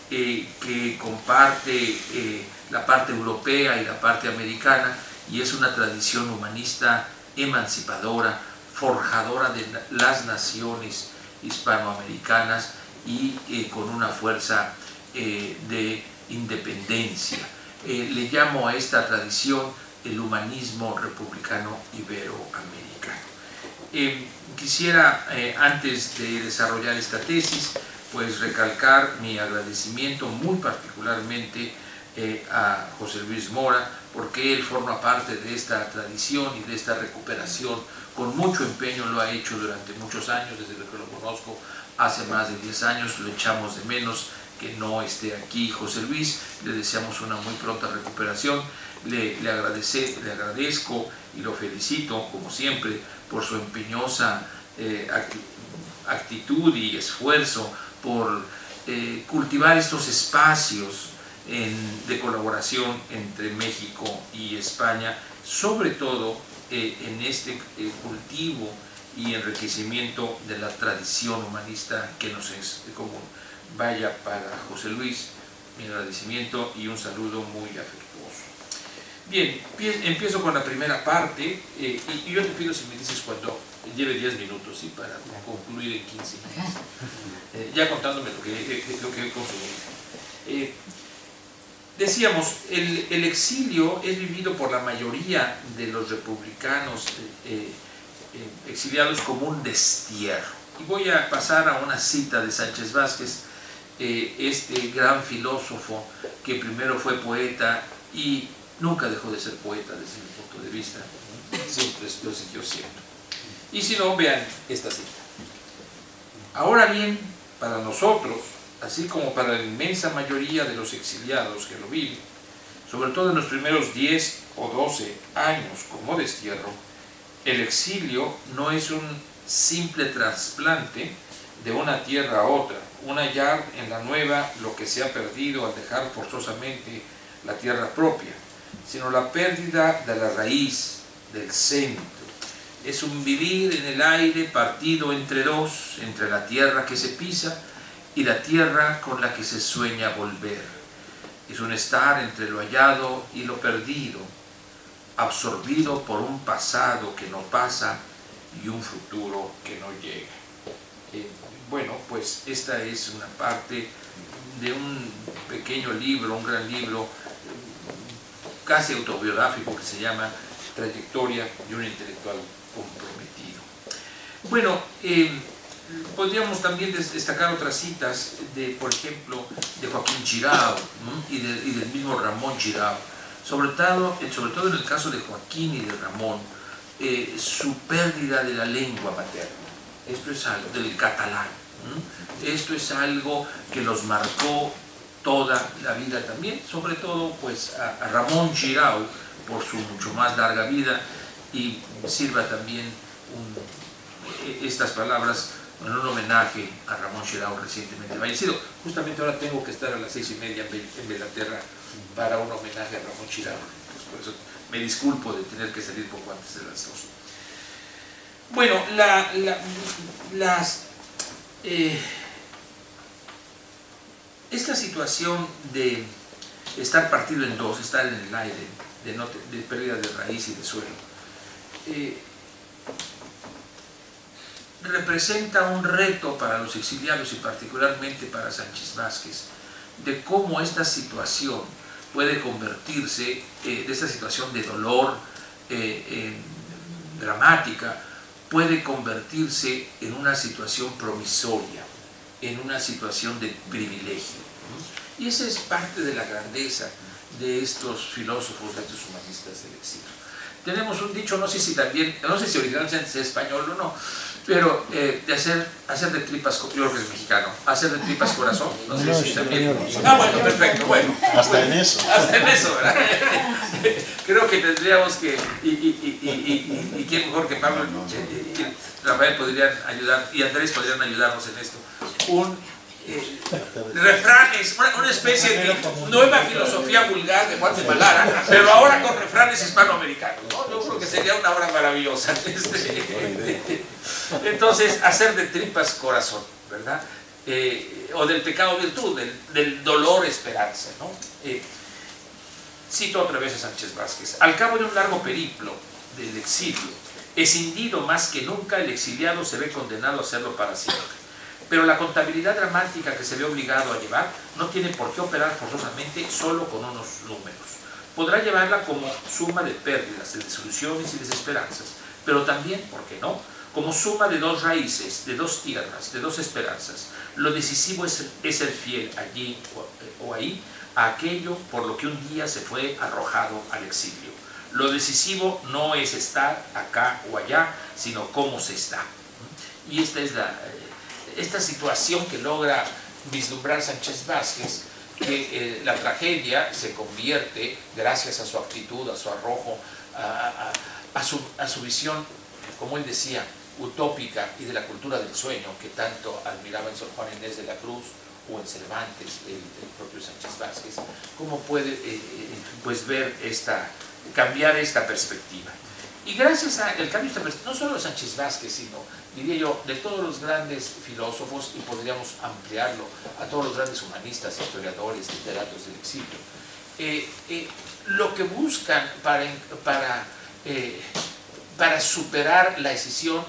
que comparte la parte europea y la parte americana, y es una tradición humanista emancipadora, forjadora de las naciones hispanoamericanas y con una fuerza de independencia. Le llamo a esta tradición el humanismo republicano iberoamericano. Quisiera, antes de desarrollar esta tesis, pues recalcar mi agradecimiento muy particularmente a José Luis Mora, porque él forma parte de esta tradición y de esta recuperación. Con mucho empeño lo ha hecho durante muchos años, desde que lo conozco hace más de 10 años, lo echamos de menos que no esté aquí José Luis, le deseamos una muy pronta recuperación, le agradezco y lo felicito, como siempre, por su empeñosa actitud y esfuerzo por cultivar estos espacios de colaboración entre México y España, sobre todo en este cultivo y enriquecimiento de la tradición humanista que nos es común. Vaya, para José Luis, mi agradecimiento y un saludo muy afectuoso. Bien, empiezo con la primera parte y yo te pido si me dices cuando lleve 10 minutos, ¿sí? Para concluir en 15 minutos, ya contándome lo que he consumido. Decíamos, el exilio es vivido por la mayoría de los republicanos exiliados como un destierro. Y voy a pasar a una cita de Sánchez Vázquez, este gran filósofo que primero fue poeta y nunca dejó de ser poeta desde mi punto de vista, siempre lo siguió siendo. Y si no, vean esta cita. Ahora bien, para nosotros, así como para la inmensa mayoría de los exiliados que lo viven, sobre todo en los primeros 10 o 12 años como destierro, el exilio no es un simple trasplante de una tierra a otra, un hallar en la nueva lo que se ha perdido al dejar forzosamente la tierra propia, sino la pérdida de la raíz, del centro. Es un vivir en el aire partido entre dos, entre la tierra que se pisa y la tierra con la que se sueña volver. Es un estar entre lo hallado y lo perdido, absorbido por un pasado que no pasa y un futuro que no llega. Bueno, pues esta es una parte de un pequeño libro, un gran libro, casi autobiográfico, que se llama Trayectoria de un intelectual comprometido. Bueno, podríamos también destacar otras citas, por ejemplo, de Joaquín Chirao, ¿no? y del mismo Ramón Chirao. Sobre todo en el caso de Joaquín y de Ramón, su pérdida de la lengua materna. Esto es algo del catalán. Esto es algo que los marcó toda la vida también, sobre todo pues a Ramón Chirao por su mucho más larga vida, y sirva también estas palabras en un homenaje a Ramón Chirao recientemente fallecido. Justamente ahora tengo que estar a las 6:30 en Belaterra para un homenaje a Ramón Chirao, pues por eso me disculpo de tener que salir poco antes de las 2. Bueno, esta situación de estar partido en dos, estar en el aire, de pérdida de raíz y de suelo, representa un reto para los exiliados y particularmente para Sánchez Vázquez, de cómo esta situación puede convertirse, de esta situación de dolor dramática, puede convertirse en una situación promisoria, en una situación de privilegio. Y esa es parte de la grandeza de estos filósofos, de estos humanistas del exilio. Tenemos un dicho, no sé si originalmente es español o no, pero de hacer de tripas, yo creo que es mexicano, hacer de tripas corazón, no sé si también. Bueno, perfecto, bueno. Hasta en eso. Hasta en eso, ¿verdad? Creo que tendríamos que, y quién mejor que Pablo y Rafael podrían ayudar, y Andrés podrían ayudarnos en esto. Refranes, una especie de nueva filosofía vulgar de Guatemala, pero ahora con refranes hispanoamericanos, ¿no? Yo creo que sería una obra maravillosa. Entonces, hacer de tripas corazón, ¿verdad? O del pecado virtud, del dolor esperanza, ¿no? Cito otra vez a Sánchez Vázquez. Al cabo de un largo periplo del exilio, Escindido más que nunca, el exiliado se ve condenado a hacerlo para siempre. Pero la contabilidad dramática que se ve obligado a llevar no tiene por qué operar forzosamente solo con unos números. Podrá llevarla como suma de pérdidas, de desilusiones y desesperanzas, pero también, ¿por qué no?, como suma de dos raíces, de dos tierras, de dos esperanzas. Lo decisivo es ser fiel allí o ahí a aquello por lo que un día se fue arrojado al exilio. Lo decisivo no es estar acá o allá, sino cómo se está. Y esta es esta situación que logra vislumbrar Sánchez Vázquez, que la tragedia se convierte, gracias a su actitud, a su arrojo, a su visión, como él decía, utópica y de la cultura del sueño, que tanto admiraba en Sor Juana Inés de la Cruz o en Cervantes, el propio Sánchez Vázquez, cómo puede pues cambiar esta perspectiva. Y gracias al cambio de esta perspectiva, no solo de Sánchez Vázquez, sino, diría yo, de todos los grandes filósofos, y podríamos ampliarlo a todos los grandes humanistas, historiadores, literatos del exilio, lo que buscan para superar la escisión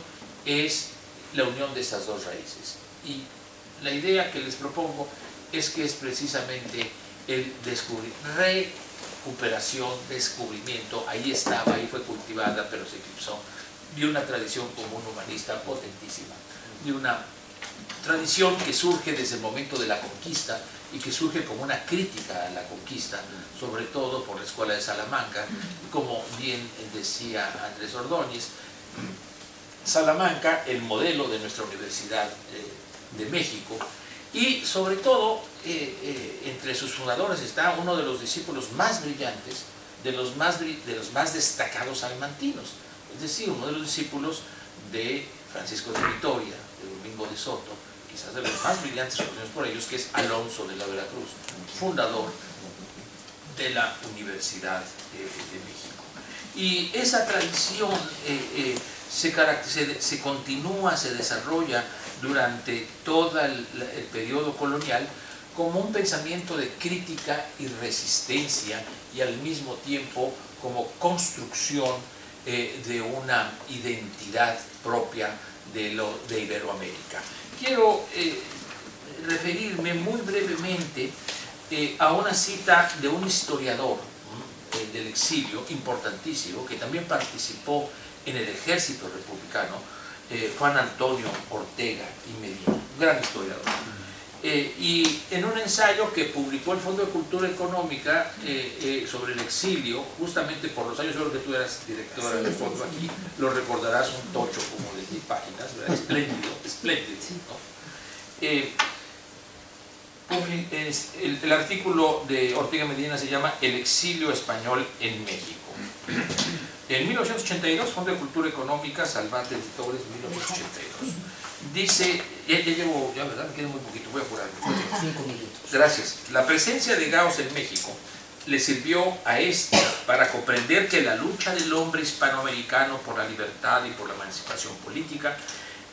es la unión de estas dos raíces. Y la idea que les propongo es que es precisamente el recuperación, descubrimiento, ahí estaba, ahí fue cultivada, pero se eclipsó, de una tradición común humanista potentísima, de una tradición que surge desde el momento de la conquista y que surge como una crítica a la conquista, sobre todo por la Escuela de Salamanca, como bien decía Andrés Ordóñez. Salamanca, el modelo de nuestra Universidad de México, y sobre todo entre sus fundadores está uno de los discípulos más brillantes, de los más destacados salmantinos, es decir, uno de los discípulos de Francisco de Vitoria, de Domingo de Soto, quizás de los más brillantes reconocidos por ellos, que es Alonso de la Veracruz, fundador de la Universidad de México. Y esa tradición se continúa, se desarrolla durante todo el periodo colonial como un pensamiento de crítica y resistencia, y al mismo tiempo como construcción de una identidad propia de Iberoamérica. Quiero referirme muy brevemente a una cita de un historiador del exilio importantísimo, que también participó en el ejército republicano, Juan Antonio Ortega y Medina, un gran historiador. Y en un ensayo que publicó el Fondo de Cultura Económica sobre el exilio, justamente por los años, yo creo que tú eras directora del fondo aquí, lo recordarás, un tocho como de 10 páginas, ¿verdad? Espléndido, ¿no? El artículo de Ortega Medina se llama El exilio español en México. En 1982, Fondo de Cultura Económica, Salvat Editores, 1982. Dice, ya verdad, me queda muy poquito, voy a apurarme. 5 minutos. Gracias. La presencia de Gauss en México le sirvió a este para comprender que la lucha del hombre hispanoamericano por la libertad y por la emancipación política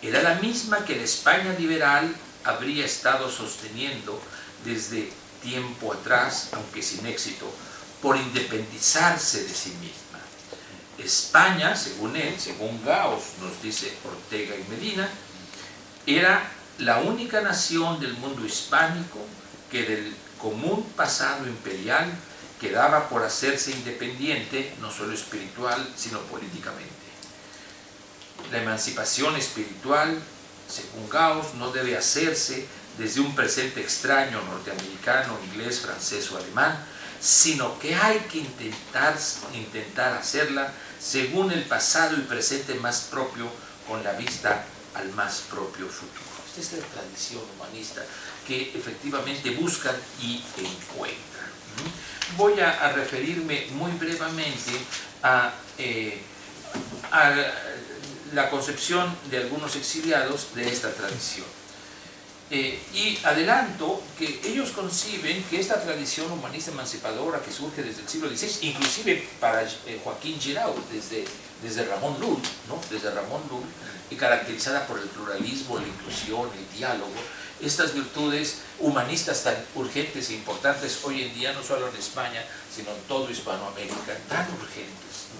era la misma que la España liberal habría estado sosteniendo desde tiempo atrás, aunque sin éxito, por independizarse de sí misma. España, según él, según Gauss, nos dice Ortega y Medina, era la única nación del mundo hispánico que del común pasado imperial quedaba por hacerse independiente, no solo espiritual, sino políticamente. La emancipación espiritual, según Gauss, no debe hacerse desde un presente extraño norteamericano, inglés, francés o alemán, sino que hay que intentar hacerla según el pasado y presente más propio, con la vista al más propio futuro. Esta es la tradición humanista que efectivamente buscan y encuentran. Voy a referirme muy brevemente a la concepción de algunos exiliados de esta tradición. Y adelanto que ellos conciben que esta tradición humanista emancipadora que surge desde el siglo XVI, inclusive para Joaquín Giraud, desde Ramón Lull, ¿no? Desde Ramón Lull, y caracterizada por el pluralismo, la inclusión, el diálogo, estas virtudes humanistas tan urgentes e importantes hoy en día, no solo en España, sino en todo Hispanoamérica, tan urgentes,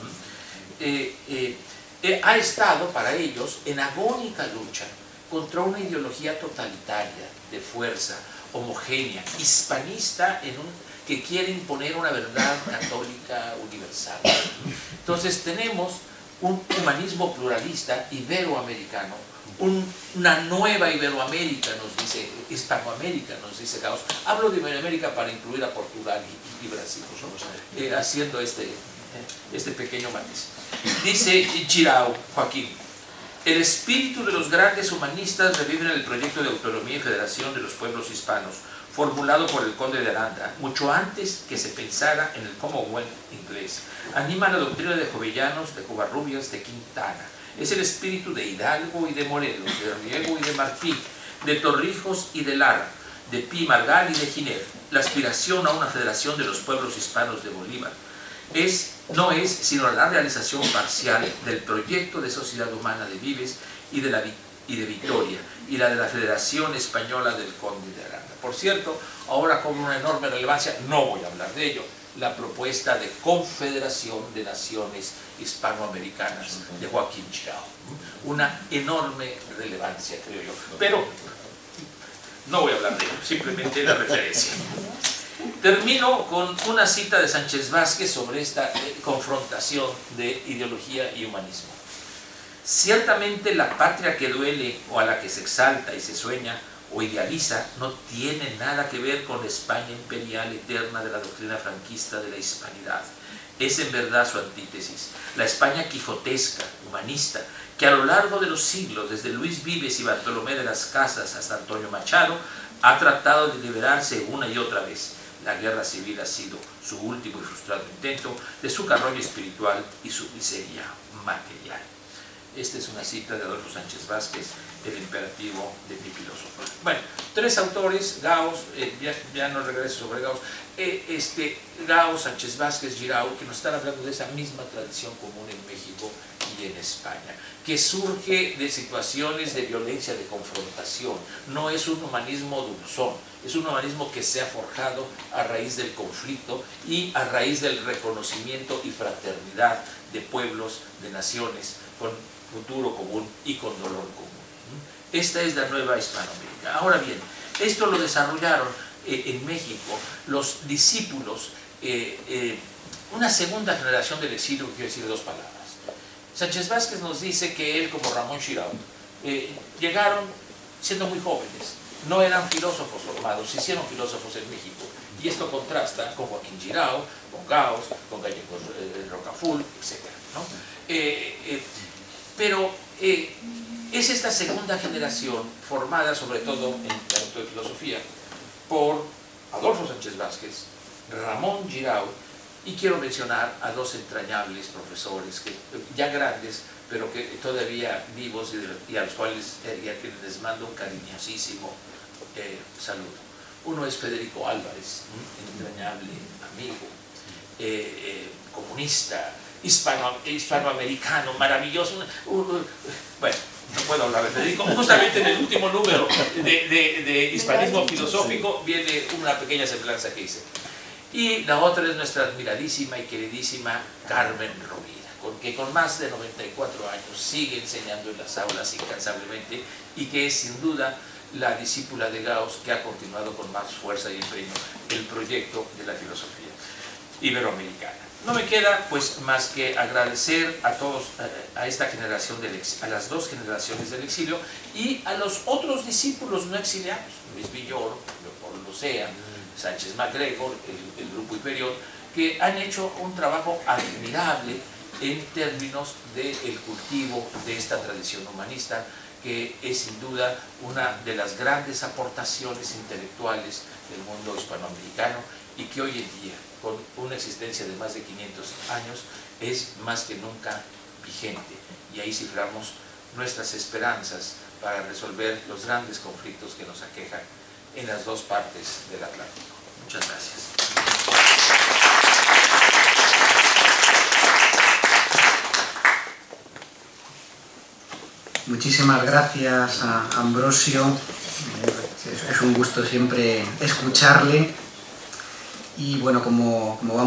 ha estado para ellos en agónica lucha contra una ideología totalitaria, de fuerza, homogénea, hispanista, que quiere imponer una verdad católica universal. Entonces tenemos un humanismo pluralista iberoamericano, una nueva Iberoamérica, nos dice, Hispanoamérica, nos dice Gauss. Hablo de Iberoamérica para incluir a Portugal y Brasil, ¿no? Haciendo este pequeño matiz. Dice Girau, Joaquín, el espíritu de los grandes humanistas revive en el proyecto de autonomía y federación de los pueblos hispanos, formulado por el conde de Aranda, mucho antes que se pensara en el Commonwealth inglés. Anima la doctrina de Jovellanos, de Covarrubias, de Quintana. Es el espíritu de Hidalgo y de Morelos, de Riego y de Martí, de Torrijos y de Lara, de Pi Margall y de Giner. La aspiración a una federación de los pueblos hispanos de Bolívar no es sino la realización parcial del proyecto de sociedad humana de Vives y de Vitoria, y la de la Federación Española del Conde de Aranda. Por cierto, ahora con una enorme relevancia, no voy a hablar de ello, la propuesta de confederación de naciones hispanoamericanas de Joaquín Girau. Una enorme relevancia, creo yo. Pero no voy a hablar de ello, simplemente la referencia. Termino con una cita de Sánchez Vázquez sobre esta confrontación de ideología y humanismo. Ciertamente la patria que duele o a la que se exalta y se sueña o idealiza no tiene nada que ver con la España imperial eterna de la doctrina franquista de la hispanidad. Es en verdad su antítesis, la España quijotesca, humanista, que a lo largo de los siglos, desde Luis Vives y Bartolomé de las Casas hasta Antonio Machado, ha tratado de liberarse una y otra vez. La guerra civil ha sido su último y frustrado intento de su carroña espiritual y su miseria material. Esta es una cita de Adolfo Sánchez Vázquez, El imperativo de mi filósofo. Bueno, tres autores, Gauss, ya no regreso sobre Gauss, Gauss, Sánchez Vázquez, Girau, que nos están hablando de esa misma tradición común en México y en España, que surge de situaciones de violencia, de confrontación. No es un humanismo dulzón, es un humanismo que se ha forjado a raíz del conflicto y a raíz del reconocimiento y fraternidad de pueblos, de naciones, con futuro común y con dolor común. Esta es la nueva Hispanoamérica. Ahora bien, esto lo desarrollaron en México los discípulos, una segunda generación del exilio, que quiero decir dos palabras. Sánchez Vázquez nos dice que él, como Ramón Girau, llegaron siendo muy jóvenes, no eran filósofos formados, se hicieron filósofos en México. Y esto contrasta con Joaquín Girau, con Gauss, con Gallegos Rocaful, etc., ¿no? Pero es esta segunda generación formada sobre todo en el ámbito de filosofía por Adolfo Sánchez Vázquez, Ramón Girau, y quiero mencionar a dos entrañables profesores, ya grandes, pero que todavía vivos y a los cuales les mando un cariñosísimo saludo. Uno es Federico Álvarez, un entrañable amigo, comunista, hispanoamericano, maravilloso. Bueno, no puedo hablar de Federico. Justamente en el último número de Hispanismo Filosófico viene una pequeña semblanza que hice. Y la otra es nuestra admiradísima y queridísima Carmen Rovira, que con más de 94 años sigue enseñando en las aulas incansablemente y que es sin duda la discípula de Gauss que ha continuado con más fuerza y empeño el proyecto de la filosofía iberoamericana. No me queda pues más que agradecer a todos, a esta generación a las dos generaciones del exilio y a los otros discípulos no exiliados, Luis Villoro, Leopoldo Losea, Sánchez MacGregor, el Grupo Hiperión, que han hecho un trabajo admirable en términos del cultivo de esta tradición humanista, que es sin duda una de las grandes aportaciones intelectuales del mundo hispanoamericano y que hoy en día, con una existencia de más de 500 años, es más que nunca vigente. Y ahí ciframos nuestras esperanzas para resolver los grandes conflictos que nos aquejan en las dos partes del Atlántico. Muchas gracias. Muchísimas gracias a Ambrosio, es un gusto siempre escucharle y bueno, como vamos